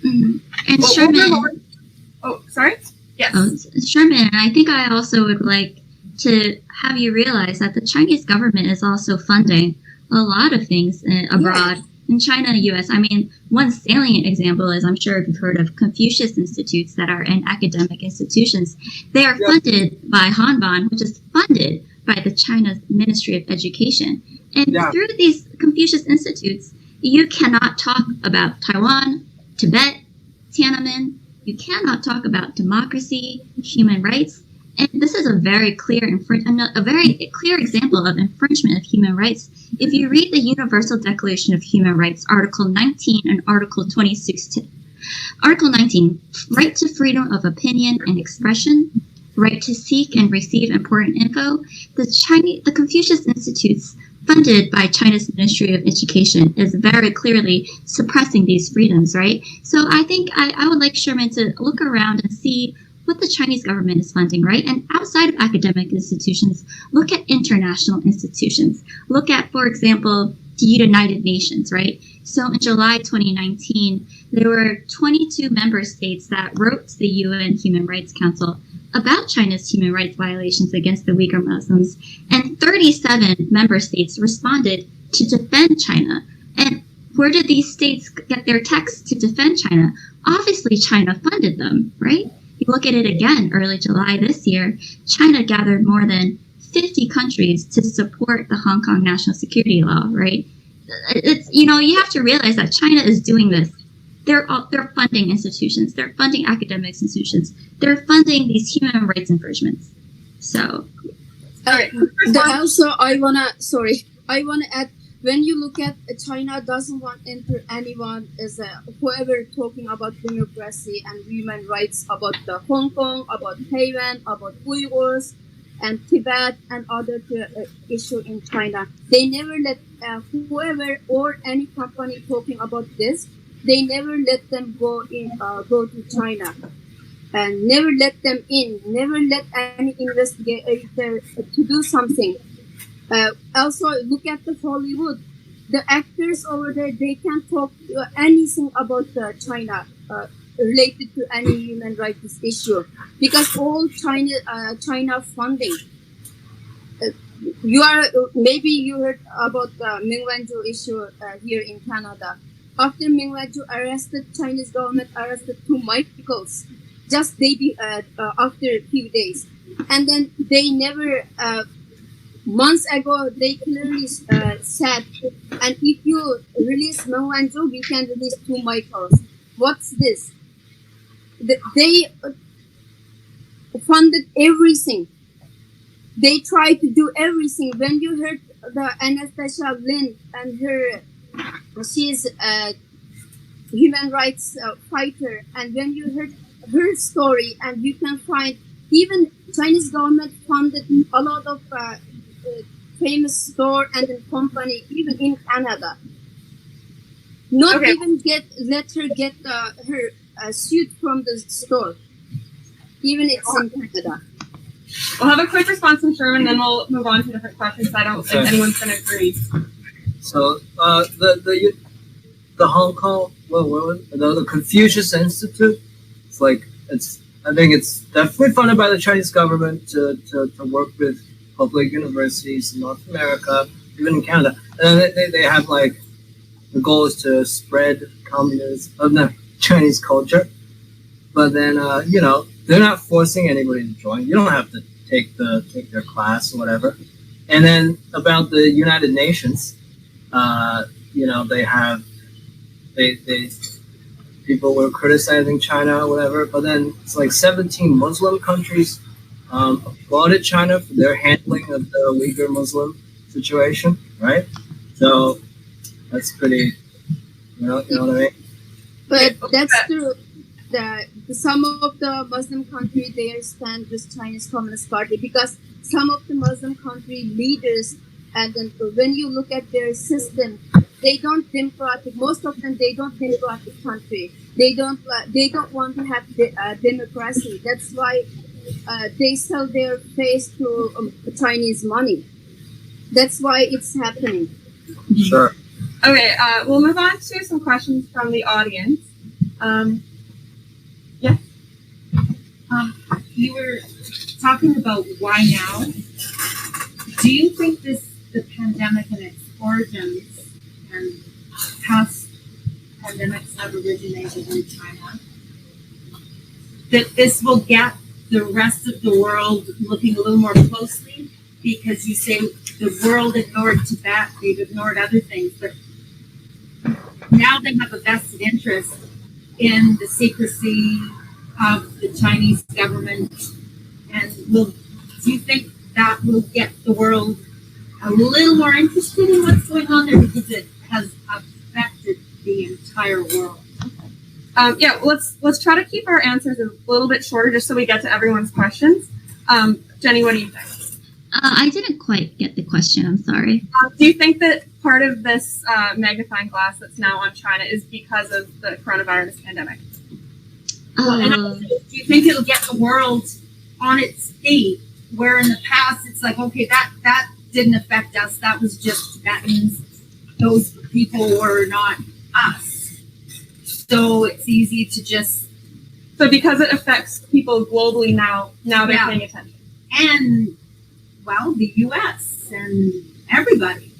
And Sherman. Oh, sorry? Yes. Sherman, I think I also would like to have you realize that the Chinese government is also funding a lot of things abroad. In China and US, I mean, one salient example is, I'm sure you've heard of Confucius Institutes that are in academic institutions. They are funded by Hanban, which is funded by the China's Ministry of Education. And through these Confucius Institutes, you cannot talk about Taiwan, Tibet, Tiananmen. You cannot talk about democracy, human rights. And this is a very clear example of infringement of human rights. If you read the Universal Declaration of Human Rights, Article 19 and Article 26, Article 19, right to freedom of opinion and expression, right to seek and receive important info, the Confucius Institutes funded by China's Ministry of Education is very clearly suppressing these freedoms, right? So I think I would like Sherman to look around and see what the Chinese government is funding, right? And outside of academic institutions, look at international institutions. Look at, for example, the United Nations, right? So in July 2019, there were 22 member states that wrote to the UN Human Rights Council about China's human rights violations against the Uyghur Muslims, and 37 member states responded to defend China. And where did these states get their texts to defend China? Obviously, China funded them, right? You look at it again, early July this year, China gathered more than 50 countries to support the Hong Kong national security law, right? It's, you have to realize that China is doing this. They're funding institutions. They're funding academic institutions. They're funding these human rights infringements. So. All right. Also, I wanna add, when you look at China doesn't want to enter anyone as whoever talking about democracy and human rights about the Hong Kong, about Taiwan, about Uyghurs and Tibet and other issue in China. They never let whoever or any company talking about this. They never let them go to China, and never let them in. Never let any investigator to do something. Also, look at the Hollywood. The actors over there, they can't talk anything about China related to any human rights issue because all China funding. Maybe you heard about the Ming Wanzhou issue here in Canada. After Ming Wanzhou arrested, Chinese government arrested 2 Michaels just after a few days, and then they never months ago they clearly said, and if you release Meng Wanzhou, we can release 2 Michaels. What's this? They funded everything. They tried to do everything. When you heard the Anastasia Lin and her, she's a human rights fighter, and when you heard her story, and you can find even Chinese government funded a lot of famous store and company, even in Canada. Not even let her get her suit from the store. Even it's in Canada. We'll have a quick response from Sherman, then we'll move on to different questions. I don't think anyone's going to agree. So the Hong Kong, the Confucius Institute, I think it's definitely funded by the Chinese government to work with public universities in North America, even in Canada. And they have like the goal is to spread Chinese culture. But then they're not forcing anybody to join. You don't have to take their class or whatever. And then about the United Nations, they people were criticizing China or whatever, but then it's like 17 Muslim countries applauded China for their handling of the Uyghur Muslim situation, right? So that's pretty, you know what I mean? But that's true. Some of the Muslim countries, they stand with Chinese Communist Party, because some of the Muslim country leaders, and then when you look at their system, they don't democratic. Most of them, they don't democratic country. They don't want to have democracy. That's why they sell their face to Chinese money. That's why it's happening. Sure. Okay, we'll move on to some questions from the audience. You were talking about why now. Do you think the pandemic and its origins and past pandemics have originated in China, that this will get the rest of the world looking a little more closely? Because you say the world ignored Tibet, they've ignored other things, but now they have a vested interest in the secrecy of the Chinese government, and do you think that will get the world a little more interested in what's going on there, because it has affected the entire world? Let's try to keep our answers a little bit shorter, just so we get to everyone's questions. Jenny, what do you think? I didn't quite get the question. I'm sorry. Do you think that part of this magnifying glass that's now on China is because of the coronavirus pandemic? Do you think it'll get the world on its feet, where in the past it's like, okay, that didn't affect us, that was just Tibetans, those people were not us, so it's easy to just... So because it affects people globally now they're paying attention. And, well, the U.S. and everybody.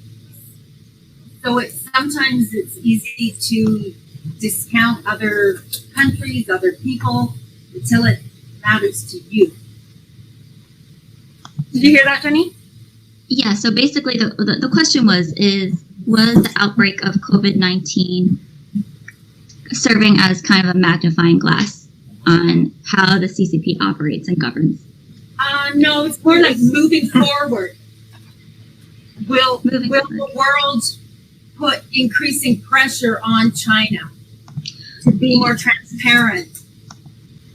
So sometimes it's easy to discount other countries, other people, until it matters to you. Did you hear that, Jenny? Yeah, so basically the question was the outbreak of COVID-19 serving as kind of a magnifying glass on how the CCP operates and governs? No, it's more like moving forward. Will the world put increasing pressure on China to be more transparent?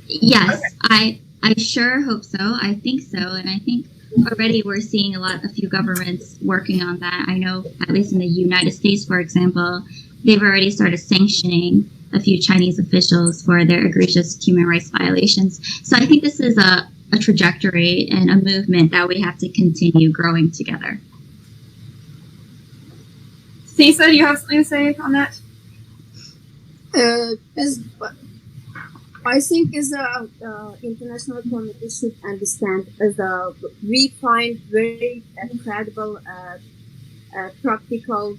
Yes, okay. I sure hope so. I think so, and I think already we're seeing a few governments working on that. I know, at least in the United States, for example, they've already started sanctioning a few Chinese officials for their egregious human rights violations. So I think this is a trajectory and a movement that we have to continue growing together. Tunisa, do you have something to say on that? I think as international community should understand, we find very credible, practical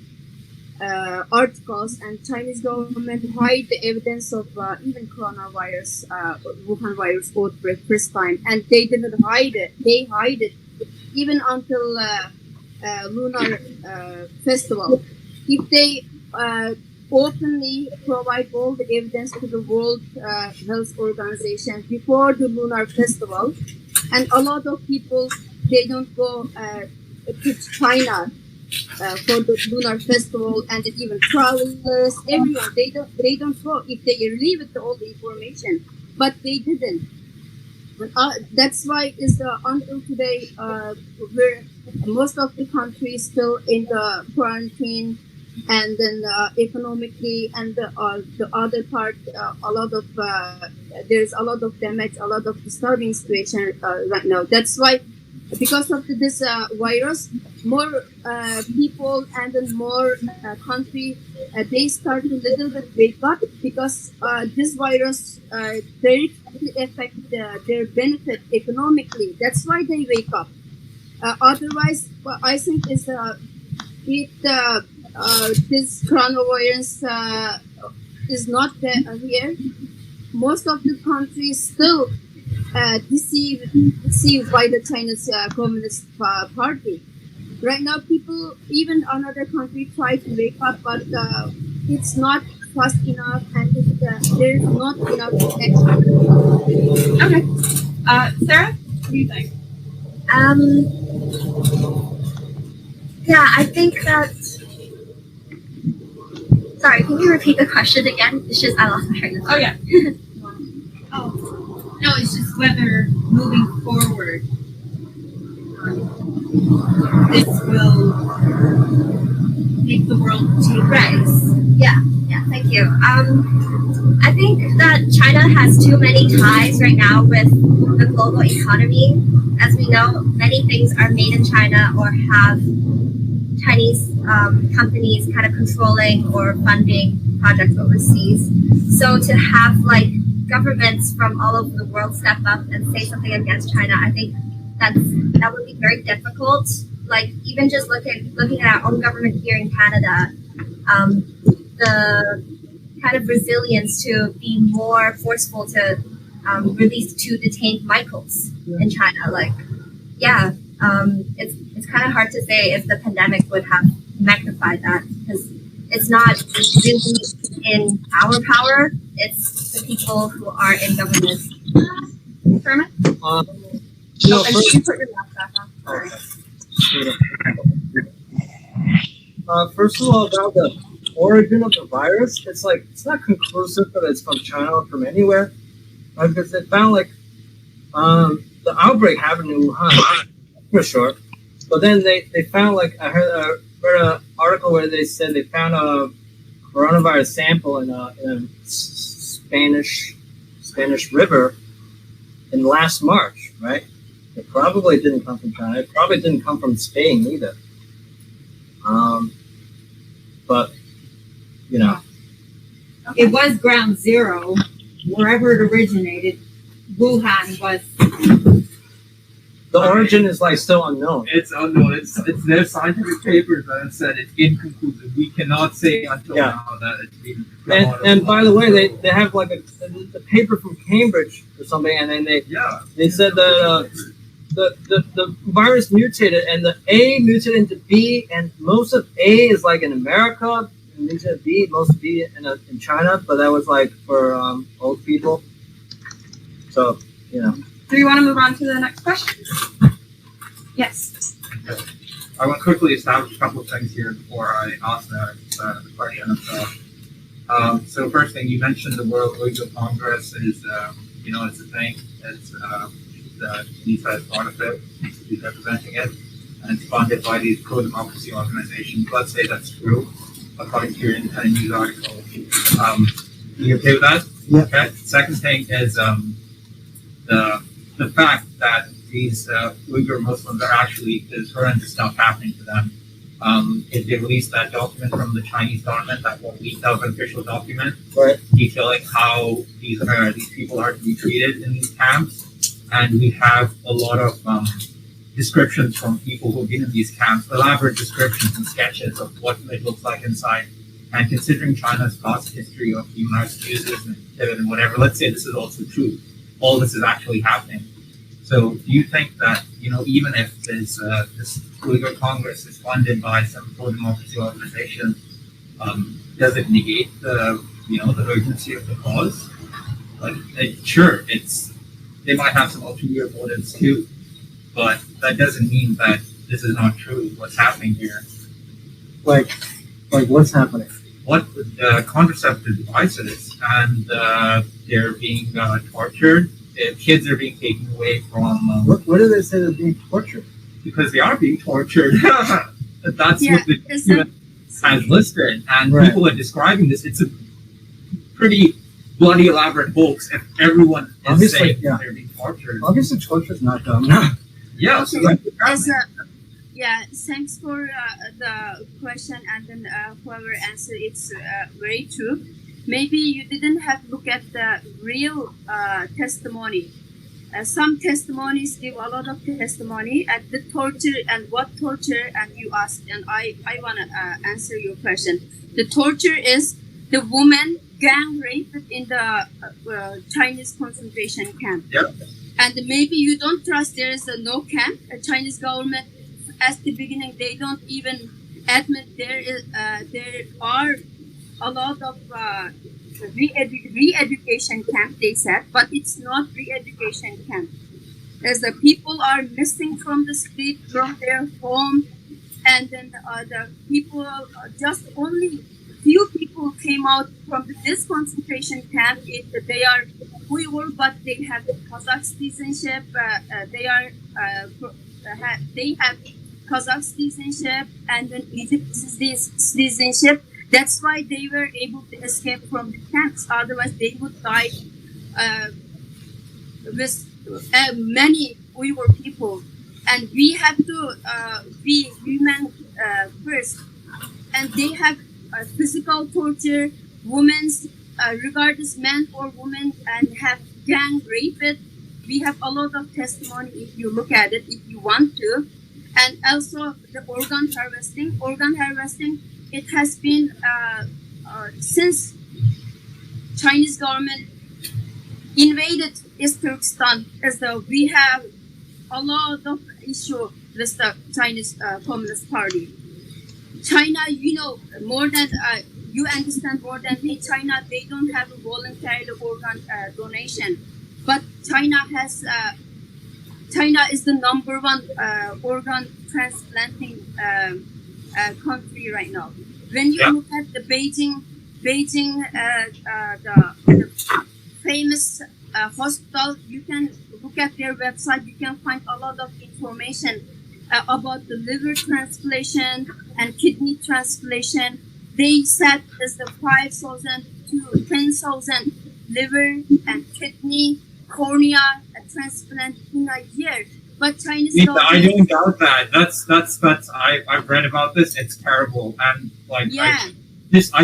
articles, and Chinese government hide the evidence of even coronavirus, Wuhan virus outbreak first time, and they didn't hide it. They hide it even until lunar festival, if they openly provide all the evidence to the World Health Organization before the lunar festival, and a lot of people they don't go to China for the lunar festival, and even travelers, everyone they don't go if they leave it all the information, but they didn't. That's why is until today where most of the countries still in the quarantine, and then economically and the other part a lot of there's a lot of damage, a lot of disturbing situation right now. That's why because of this virus, more people and then more country they start to little bit wake up, because this virus directly affect their benefit economically. That's why they wake up. Otherwise, I think is if this coronavirus is not here, most of the countries still deceived by the Chinese Communist Party. Right now, people, even another country, try to wake up, but it's not fast enough, and there's not enough action. Okay. Sarah, what do you think? Yeah, I think that. Sorry, can you repeat the question again? It's just I lost my train of thought. Oh yeah. No, it's just whether moving forward, this will make the world take Right. Yeah, thank you. I think that China has too many ties right now with the global economy. As we know, many things are made in China or have Chinese companies kind of controlling or funding projects overseas. So to have like governments from all over the world step up and say something against China, I think that would be very difficult. Like even just looking at our own government here in Canada, the kind of resilience to be more forceful to release two detained Michaels in China. Like, yeah, it's kind of hard to say if the pandemic would have magnified that, because it's not really in our power. It's the people who are in government. Sherman? You put your laptop on. First of all, about the origin of the virus, it's not conclusive that it's from China or from anywhere, because they found the outbreak happened in Wuhan for sure, but then they found I read an article where they said they found a coronavirus sample in a Spanish river in last March, right? It probably didn't come from China. It probably didn't come from Spain either. But you know, It was ground zero, wherever it originated. Wuhan was. the origin is still unknown. It's unknown. It's there's scientific papers that have said it's inconclusive. We cannot say until now that it's been. And by the way, they have a paper from Cambridge or something, and then they said that the virus mutated, and the A mutated into B, and most of A is in America, and mutated B, most of B in China, but that was for old people. So Do we want to move on to the next question? Yes. I want to quickly establish a couple of things here before I ask the question. So first thing, you mentioned the World Uyghur Congress is, it's a thing. It's Tunisa is part of it. He's representing it, and it's funded by these pro-democracy organizations. Let's say that's true, according to your independent news article. You okay with that? Yeah. Okay. Second thing is the fact that these Uyghur Muslims are actually, there's horrendous stuff happening to them. If they released that document from the Chinese government, that won't leak out an official document, right, detailing how these people are to be treated in these camps. And we have a lot of descriptions from people who've been in these camps, elaborate descriptions and sketches of what it looks like inside. And considering China's past history of human rights abuses and whatever, let's say this is also true. All this is actually happening. So do you think that, even if this Uyghur Congress is funded by some pro-democracy organization, does it negate the urgency of the cause? Like, sure, they might have some ulterior motives too, but that doesn't mean that this is not true. What's happening here? Like what's happening? What contraceptive devices, and they're being tortured. Kids are being taken away from. What do they say they're being tortured? Because they are being tortured. That's Yeah, what the is document has listed, and Right. people are describing this. It's a pretty bloody elaborate hoax if everyone is Obviously, saying yeah. they're being tortured. Obviously, torture's not dumb. No. Yeah, so Okay. that's what's As happening. Yeah, thanks for the question, and then whoever answered, it's very true. Maybe you didn't have to look at the real testimony. Some testimonies give a lot of testimony at the torture and what torture, and you asked, and I want to answer your question. The torture is the woman gang raped in the Chinese concentration camp. Yep. And maybe you don't trust there is no camp. A Chinese government, at the beginning, they don't even admit there are a lot of re-education camp, they said, but it's not re-education camp. As the people are missing from the street, from their home, and then the people, just only few people came out from this concentration camp. They are Uyghur, but they have Kazakh citizenship. They have Kazakh citizenship and then Egypt citizenship. That's why they were able to escape from the camps. Otherwise, they would die with many Uyghur people. And we have to be human first. And they have physical torture, women's, regardless man or woman, and have gang raped. We have a lot of testimony if you look at it, if you want to. And also the organ harvesting. Organ harvesting, it has been since Chinese government invaded East Turkestan, as though we have a lot of issue with the Chinese Communist Party. China, more than you understand more than me. China, they don't have a voluntary organ donation, but China is the number one organ transplanting country right now. When you look at the Beijing, the famous hospital, you can look at their website. You can find a lot of information about the liver transplantation and kidney transplantation. They said there's the 5,000 to 10,000 liver and kidney, cornea transplant in a year. But Chinese government, I don't doubt that. That's I've read about this. It's terrible, and I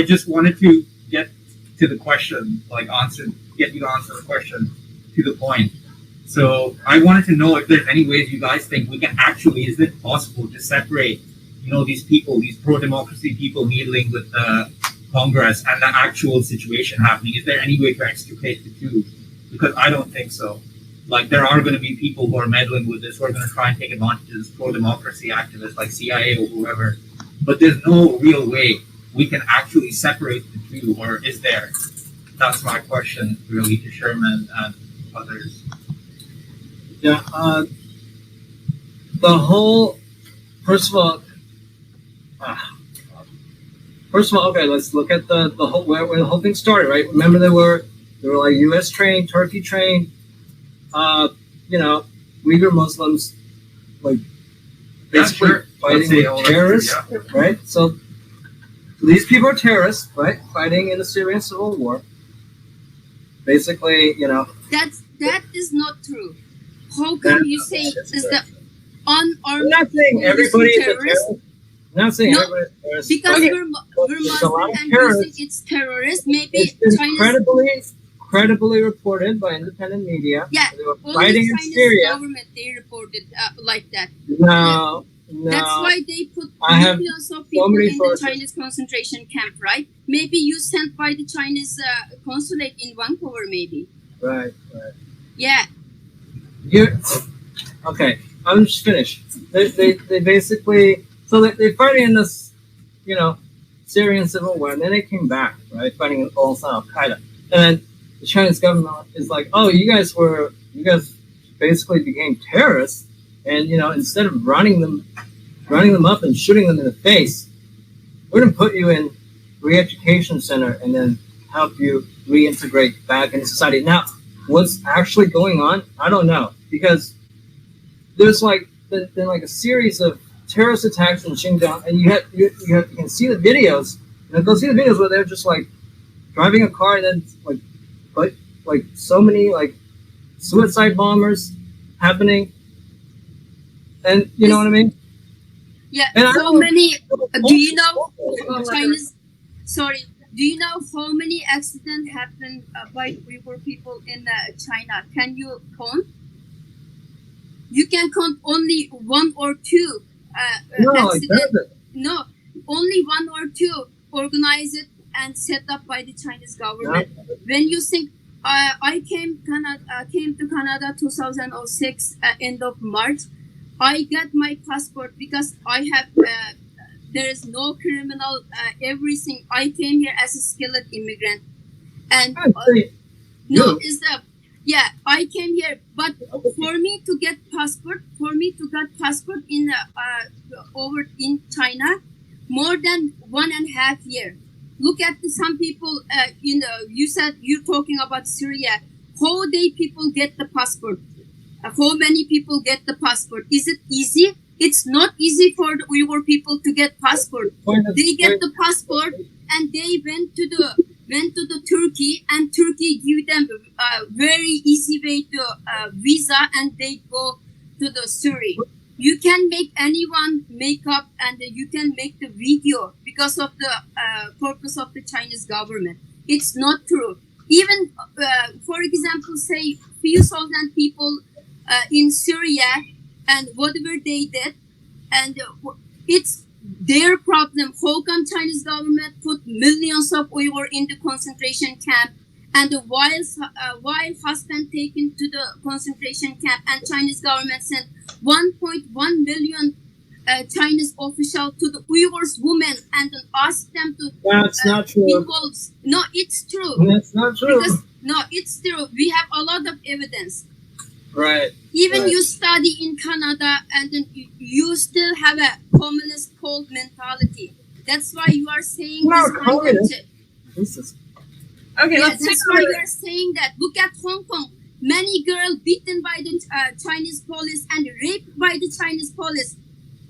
just wanted to get to the question, get you to answer the question to the point. So I wanted to know if there's any ways you guys think we can actually, is it possible to separate, these people, these pro-democracy people meddling with the Congress and the actual situation happening? Is there any way to extricate the two? Because I don't think so. There are going to be people who are meddling with this, who are going to try and take advantage of this pro-democracy activists like CIA or whoever. But there's no real way we can actually separate the two, or is there? That's my question, really, to Sherman and others. Yeah. First of all, okay, let's look at the whole where the whole thing started, right? Remember, there were like U.S. trained, Turkey trained, Uyghur Muslims, basically fighting with terrorists, right? So these people are terrorists, right? Fighting in the Syrian civil war. Basically, that is not true. How come you say is the unarmed? I'm not saying everybody is a terrorist. I'm not saying everybody is a terrorist. Because Okay. we're Muslim and you think it's terrorist. Maybe It's been Chinese credibly reported by independent media. Yeah, They were only fighting in Chinese Syria. government they reported like that. No. That's why they put I have millions of so people many in sources. the Chinese concentration camp, right? Maybe you sent by the Chinese consulate in Vancouver, maybe. Right. Yeah. You okay? I'm just finished. They basically they're fighting in this, you know, Syrian civil war, and then they came back, right, fighting alongside Al Qaeda, and then the Chinese government is like, oh, you guys basically became terrorists, and you know, instead of running them up and shooting them in the face, we're gonna put you in re-education center and then help you reintegrate back into society. Now, what's actually going on, I don't know, because there's like been like a series of terrorist attacks in Xinjiang, and you can see the videos. You know, go see the videos where they're just like driving a car, and then like so many like suicide bombers happening, and you know what I mean? Yeah, And so many. Do you know Chinese? Sorry. Do you know how many accidents happened by Uyghur people in China? Can you count? You can count only one or two accidents. No, only one or two organized and set up by the Chinese government. No. When you think, I came to Canada 2006 end of March. I got my passport because I have. There is no criminal. Everything. I came here as a skilled immigrant, and no, is the yeah. I came here, but for me to get passport, in over in China, more than 1.5 years. Look at some people. You said you're talking about Syria. How they people get the passport? How many people get the passport? Is it easy? It's not easy for the Uyghur people to get passport. They get the passport and they went to the Turkey, and Turkey give them a very easy way to visa, and they go to the Syria. You can make anyone make up, and you can make the video because of the purpose of the Chinese government. It's not true. Even for example, say few thousand people in Syria, and whatever they did, and it's their problem. How come Chinese government put millions of Uyghur in the concentration camp, and while husband taken to the concentration camp, and Chinese government sent 1.1 million Chinese official to the Uyghurs women and asked them to That's not true. involve. No, it's true. That's not true. Because, no, it's true. We have a lot of evidence. Right. Even right. you study in Canada, and then you still have a communist cold mentality. That's why you are saying this kind of shit. Okay, Yeah, let's take that's why you are saying that. Look at Hong Kong. Many girls beaten by the Chinese police and raped by the Chinese police.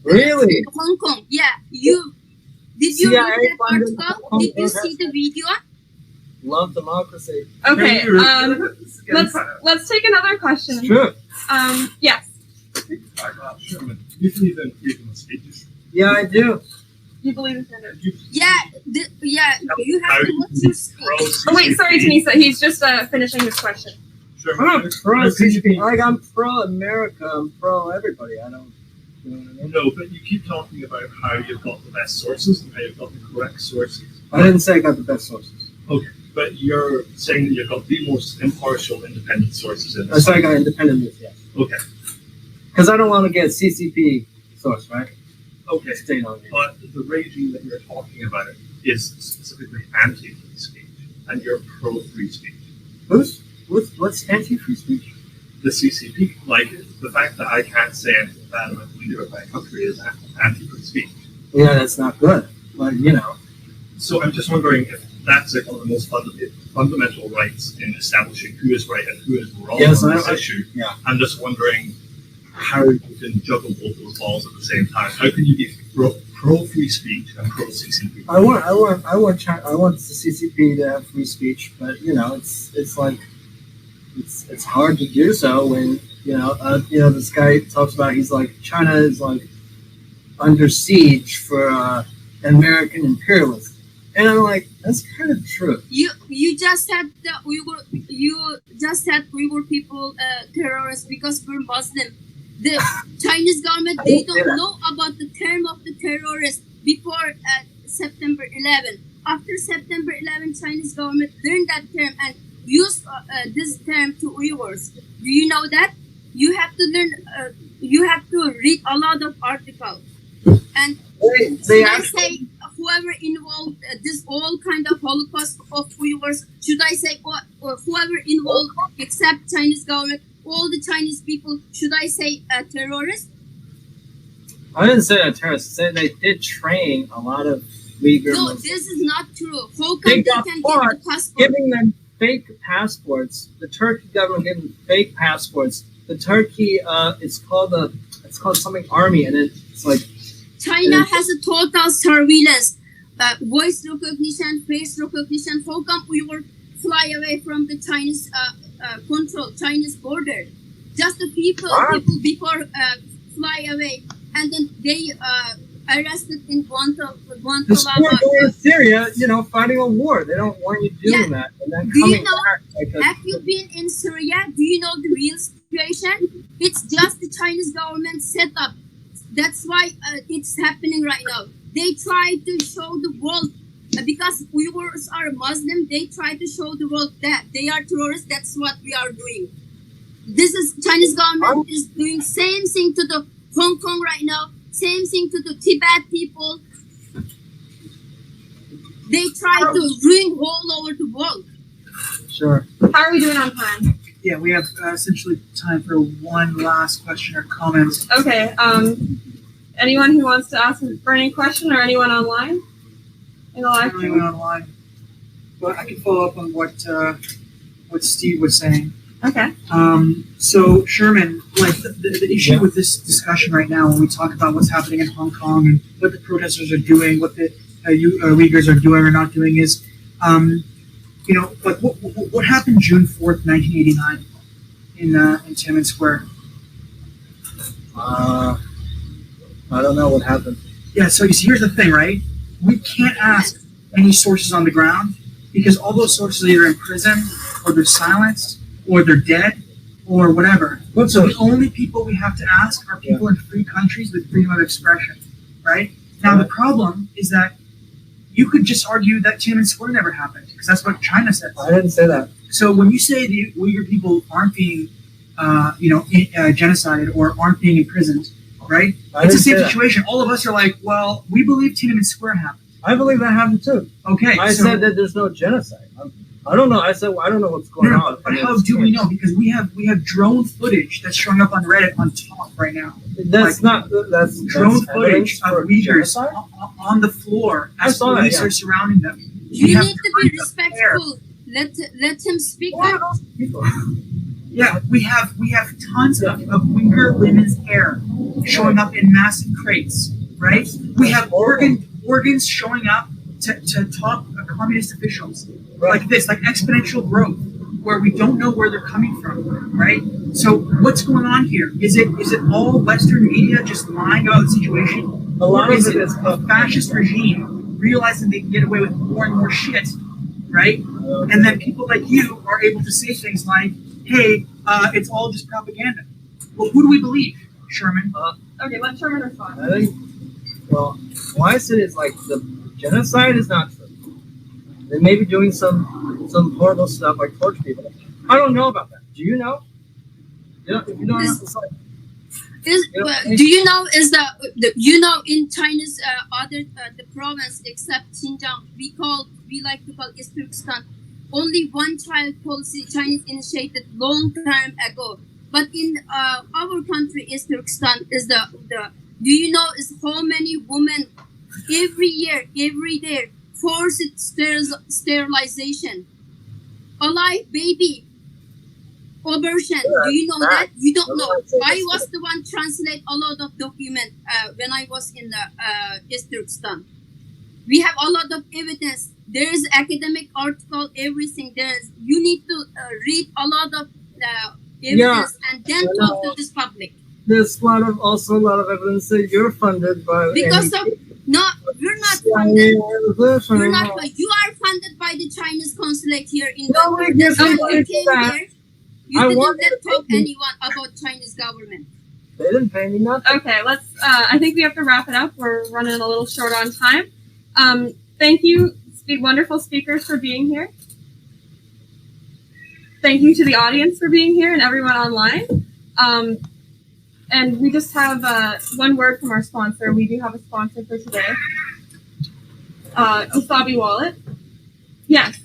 Really? In Hong Kong. Yeah. Did you CIA read that funded article? Hong Did you Kong see the video? Love democracy. Okay, let's take another question. It's true. Yes. Sherman, you believe in freedom of speech? Yeah, I do. You believe in freedom? Yeah. You have to watch your speech. Oh wait, sorry, Tunisa. He's just finishing his question. I'm I'm pro America. I'm pro everybody. I don't. You know what I mean? No, but you keep talking about how you've got the best sources and how you've got the correct sources. I didn't say I got the best sources. Okay, but you're saying that you've got the most impartial, independent sources in I this. said I got independent news, yes. Okay. Because I don't want to get CCP source, right? Okay. State on it. But the regime that you're talking about is specifically anti-free speech, and you're pro-free speech. What's anti-free speech? The CCP, like the fact that I can't say anything bad about the leader of my country is anti-free speech. Yeah, that's not good. But you know. So I'm just wondering if that's like one of the most fundamental rights in establishing who is right and who is wrong on this issue. Yeah. I'm just wondering how you can juggle both those balls at the same time. How can you be pro free speech and pro CCP? I want the CCP to have free speech, but you know, it's like it's hard to do so when this guy talks about he's like China is like under siege for American imperialism. And I'm like, that's kind of true. You just said that Uyghur people terrorists because we're Muslim. The Chinese government, they don't know about the term of the terrorist before September 11. After September 11, Chinese government learned that term and used this term to Uyghurs. Do you know that? You have to learn. You have to read a lot of articles. And They should I actually, say whoever involved this all kind of Holocaust of Uyghurs? Should I say or whoever involved except Chinese government, all the Chinese people? Should I say terrorists? I didn't say that terrorists. I said they did train a lot of Uyghur No, Muslims. this is not true. How come They they got can caught get the passport? giving them fake passports. The Turkey government gave them fake passports. The Turkey, it's called something army, and it's like China has a total surveillance, voice recognition, face recognition. How come we will fly away from the Chinese control, Chinese border? Just the people before fly away, and then they arrested in the Guantanamo. school going to Syria, fighting a war. They don't want you doing that, and then Do you coming know? back. Like Have you been in Syria? Do you know the real situation? It's just the Chinese government set up. That's why it's happening right now. They try to show the world because Uyghurs are Muslim. They try to show the world that they are terrorists. That's what we are doing. This is Chinese government is doing same thing to the Hong Kong right now. Same thing to the Tibet people. They try to ruin all over the world. Sure. How are we doing on time? Yeah, we have essentially time for one last question or comment. Okay. Anyone who wants to ask a burning question, or anyone online in the live Anyone stream? online? Well, I can follow up on what Steve was saying. Okay. So Sherman, like the issue with this discussion right now, when we talk about what's happening in Hong Kong and what the protesters are doing, what the Uyghurs are doing or not doing, is, like what happened June 4th, 1989, in Tiananmen Square. I don't know what happened. Yeah. So you see, here's the thing, right? We can't ask any sources on the ground because all those sources are either in prison or they're silenced, or they're dead, or whatever. So the only people we have to ask are people in free countries with freedom of expression, right? Now the problem is that you could just argue that Tiananmen Square never happened because that's what China says. I didn't say that. So when you say the Uyghur people aren't being, genocided or aren't being imprisoned, right? It's the same situation. All of us are like, well, we believe Tiananmen Square happened. I believe that happened too. Okay. I said that there's no genocide. I don't know. I said I don't know what's going on. But how do we know? Because we have drone footage that's showing up on Reddit on top right now. That's that's drone footage of Uyghurs genocide? on the floor as police are surrounding them. You need to be respectful. Let him speak. Yeah, we have tons of Uyghur women's hair showing up in massive crates, right? We have organs showing up to top communist officials. Like this, like exponential growth, where we don't know where they're coming from, right? So what's going on here? Is it all Western media just lying about the situation? A lot or of is it it is a fascist regime realizing they can get away with more and more shit, right? And then people like you are able to say things like, hey, it's all just propaganda. Well, who do we believe, Sherman? Okay, let Sherman respond. I think, well, why I said it's like the genocide is not true. They may be doing some horrible stuff like torture people. I don't know about that. Do you know? If you don't know, it's like, Do you know is the in China's other the province except Xinjiang we like to call East Turkestan, only one child policy Chinese initiated long time ago. But in our country, East Turkestan is the do you know is how many women every day forced sterilization, alive baby, abortion. Do you know that? You don't know. I was the one translate a lot of document when I was in the East Turkestan. We have a lot of evidence. There is academic article, everything. You need to read a lot of evidence and then talk to this public. There's also a lot of evidence that you're funded by because of no, you're not funded. You're not. You are funded by the Chinese consulate here in Vancouver. That's why you came here. You didn't talk anyone about Chinese government. They didn't pay me nothing. Okay, let's. I think we have to wrap it up. We're running a little short on time. Thank you, wonderful speakers, for being here. Thank you to the audience for being here and everyone online. And we just have one word from our sponsor. We do have a sponsor for today. Wasabi Wallet. Yes.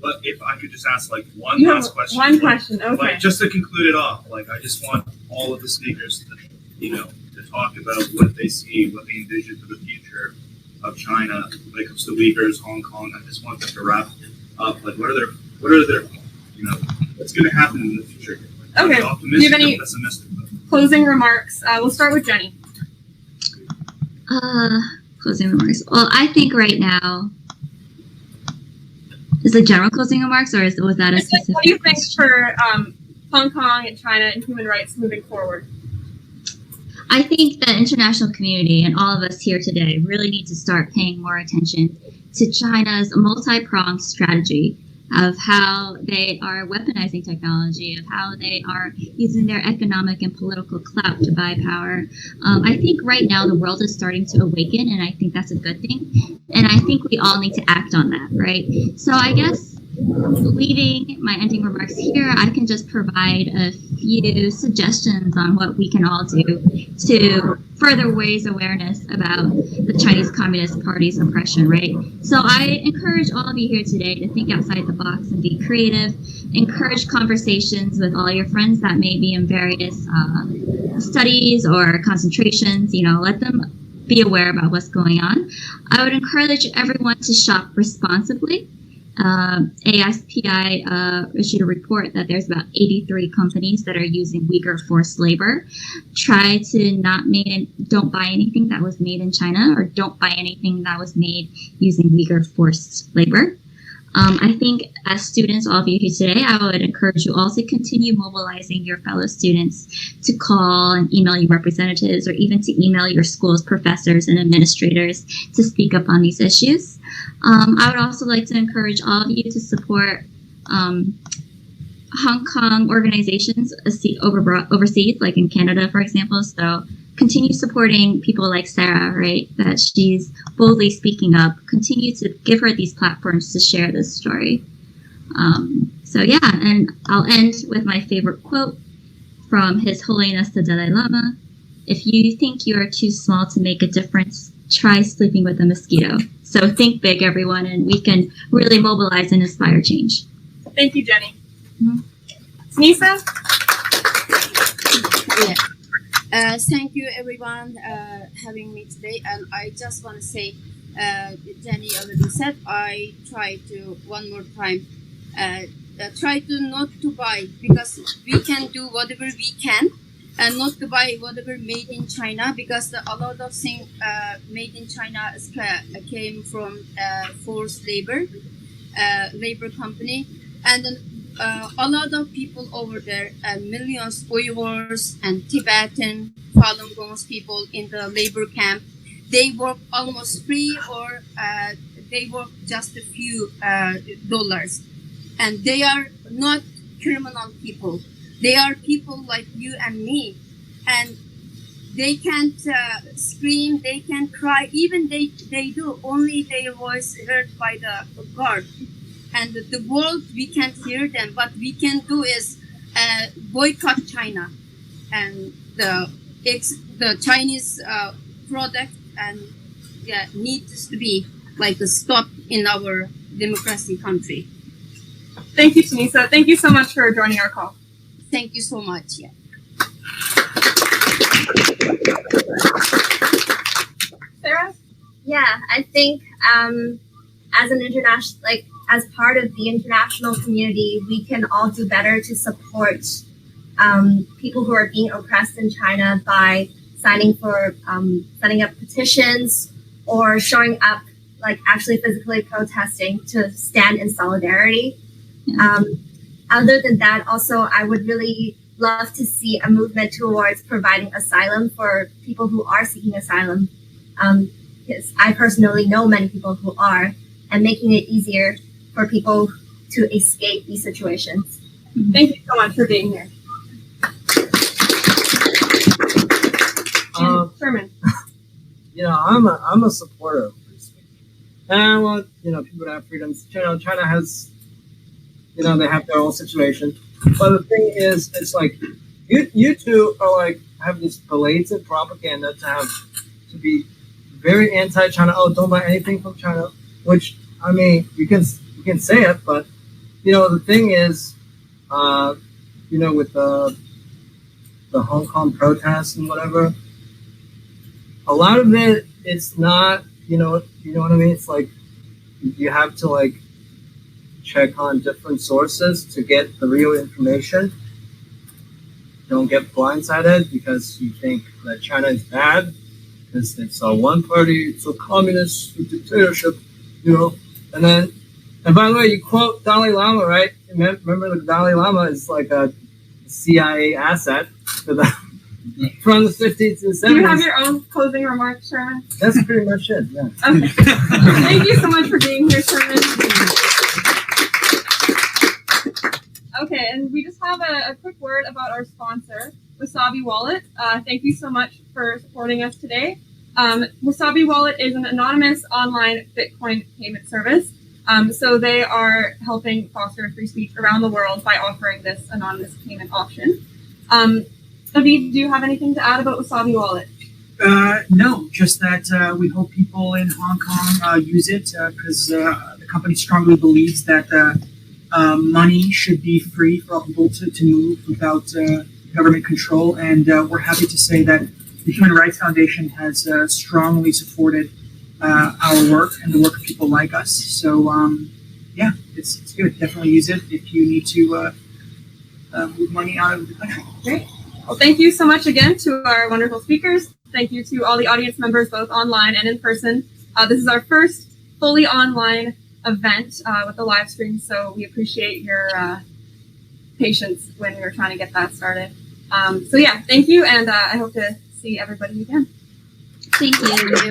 But if I could just ask like one You last have question. one question, okay. Like, just to conclude it off, like I just want all of the speakers to, to talk about what they see, what they envision for the future of China when it comes to Uyghurs, Hong Kong. I just want them to wrap up. Like, what are their, what's going to happen in the future? Like, Okay. optimistic Do you have any or pessimistic? closing remarks? We'll start with Jenny. Closing remarks. Well, I think right now, is it general closing remarks, or was that a specific? What do you think for Hong Kong and China and human rights moving forward? I think the international community and all of us here today really need to start paying more attention to China's multi-pronged strategy of how they are weaponizing technology, of how they are using their economic and political clout to buy power. I think right now the world is starting to awaken, and I think that's a good thing. And I think we all need to act on that, right? So I guess leaving my ending remarks here, I can just provide a few suggestions on what we can all do to further raise awareness about the Chinese Communist Party's oppression, right? So I encourage all of you here today to think outside the box and be creative. Encourage conversations with all your friends that may be in various studies or concentrations. Let them be aware about what's going on. I would encourage everyone to shop responsibly. ASPI issued a report that there's about 83 companies that are using Uyghur forced labor. Try to don't buy anything that was made in China, or don't buy anything that was made using Uyghur forced labor. I think as students, all of you here today, I would encourage you all to continue mobilizing your fellow students to call and email your representatives, or even to email your school's professors and administrators to speak up on these issues. I would also like to encourage all of you to support Hong Kong organizations overseas, like in Canada, for example. So continue supporting people like Sarah, right? That she's boldly speaking up. Continue to give her these platforms to share this story. So yeah, and I'll end with my favorite quote from His Holiness the Dalai Lama. If you think you are too small to make a difference, try sleeping with a mosquito. So think big, everyone, and we can really mobilize and inspire change. Thank you, Jenny. Tunisa? Yeah. Thank you, everyone, having me today. And I just want to say, Jenny already said, I try to one more time, try to not to buy, because we can do whatever we can, and not to buy whatever made in China, because a lot of things made in China came from forced labor company, and then a lot of people over there, millions Uyghurs and Tibetan, Falun Gong people in the labor camp, they work almost free, or they work just a few dollars, and they are not criminal people. They are people like you and me, and they can't scream, they can't cry, even they do, only their voice heard by the guard. And the world, we can't hear them. What we can do is boycott China and the Chinese product, and needs to be like a stop in our democracy country. Thank you, Tunisa. Thank you so much for joining our call. Thank you so much. Yeah. Sarah? Yeah, I think as an international, as part of the international community, we can all do better to support people who are being oppressed in China by setting up petitions, or showing up, actually physically protesting to stand in solidarity. Other than that, also, I would really love to see a movement towards providing asylum for people who are seeking asylum. Because I personally know many people who are, and making it easier for people to escape these situations. Thank you so much for being here. Sherman. I'm a supporter of free speech, and I want people to have freedoms. China has, they have their own situation, but the thing is, it's you two are like have this blatant propaganda to be very anti-China. Oh, don't buy anything from China. Which I mean, you can say it, but the thing is, with the Hong Kong protests and whatever, a lot of it's not. You know what I mean? It's like you have to like check on different sources to get the real information. Don't get blindsided because you think that China is bad because it's a one party, it's a communist dictatorship, And by the way, you quote Dalai Lama, right? Remember the Dalai Lama is like a CIA asset from the 50s and 70s. Do you have your own closing remarks, Sherman? That's pretty much it, yeah. Okay. Thank you so much for being here, Sherman. Okay, and we just have a quick word about our sponsor, Wasabi Wallet. Thank you so much for supporting us today. Wasabi Wallet is an anonymous online Bitcoin payment service. So they are helping foster free speech around the world by offering this anonymous payment option. Aviv, do you have anything to add about Wasabi Wallet? No, just that we hope people in Hong Kong use it because the company strongly believes that money should be free for all people to move without government control. And we're happy to say that the Human Rights Foundation has strongly supported our work and the work of people like us. So, yeah, it's good. Definitely use it if you need to move money out of the country. Great. Well, thank you so much again to our wonderful speakers. Thank you to all the audience members, both online and in person. This is our first fully online event with the live stream, so we appreciate your patience when we were trying to get that started. So yeah, thank you, and I hope to see everybody again. Thank you.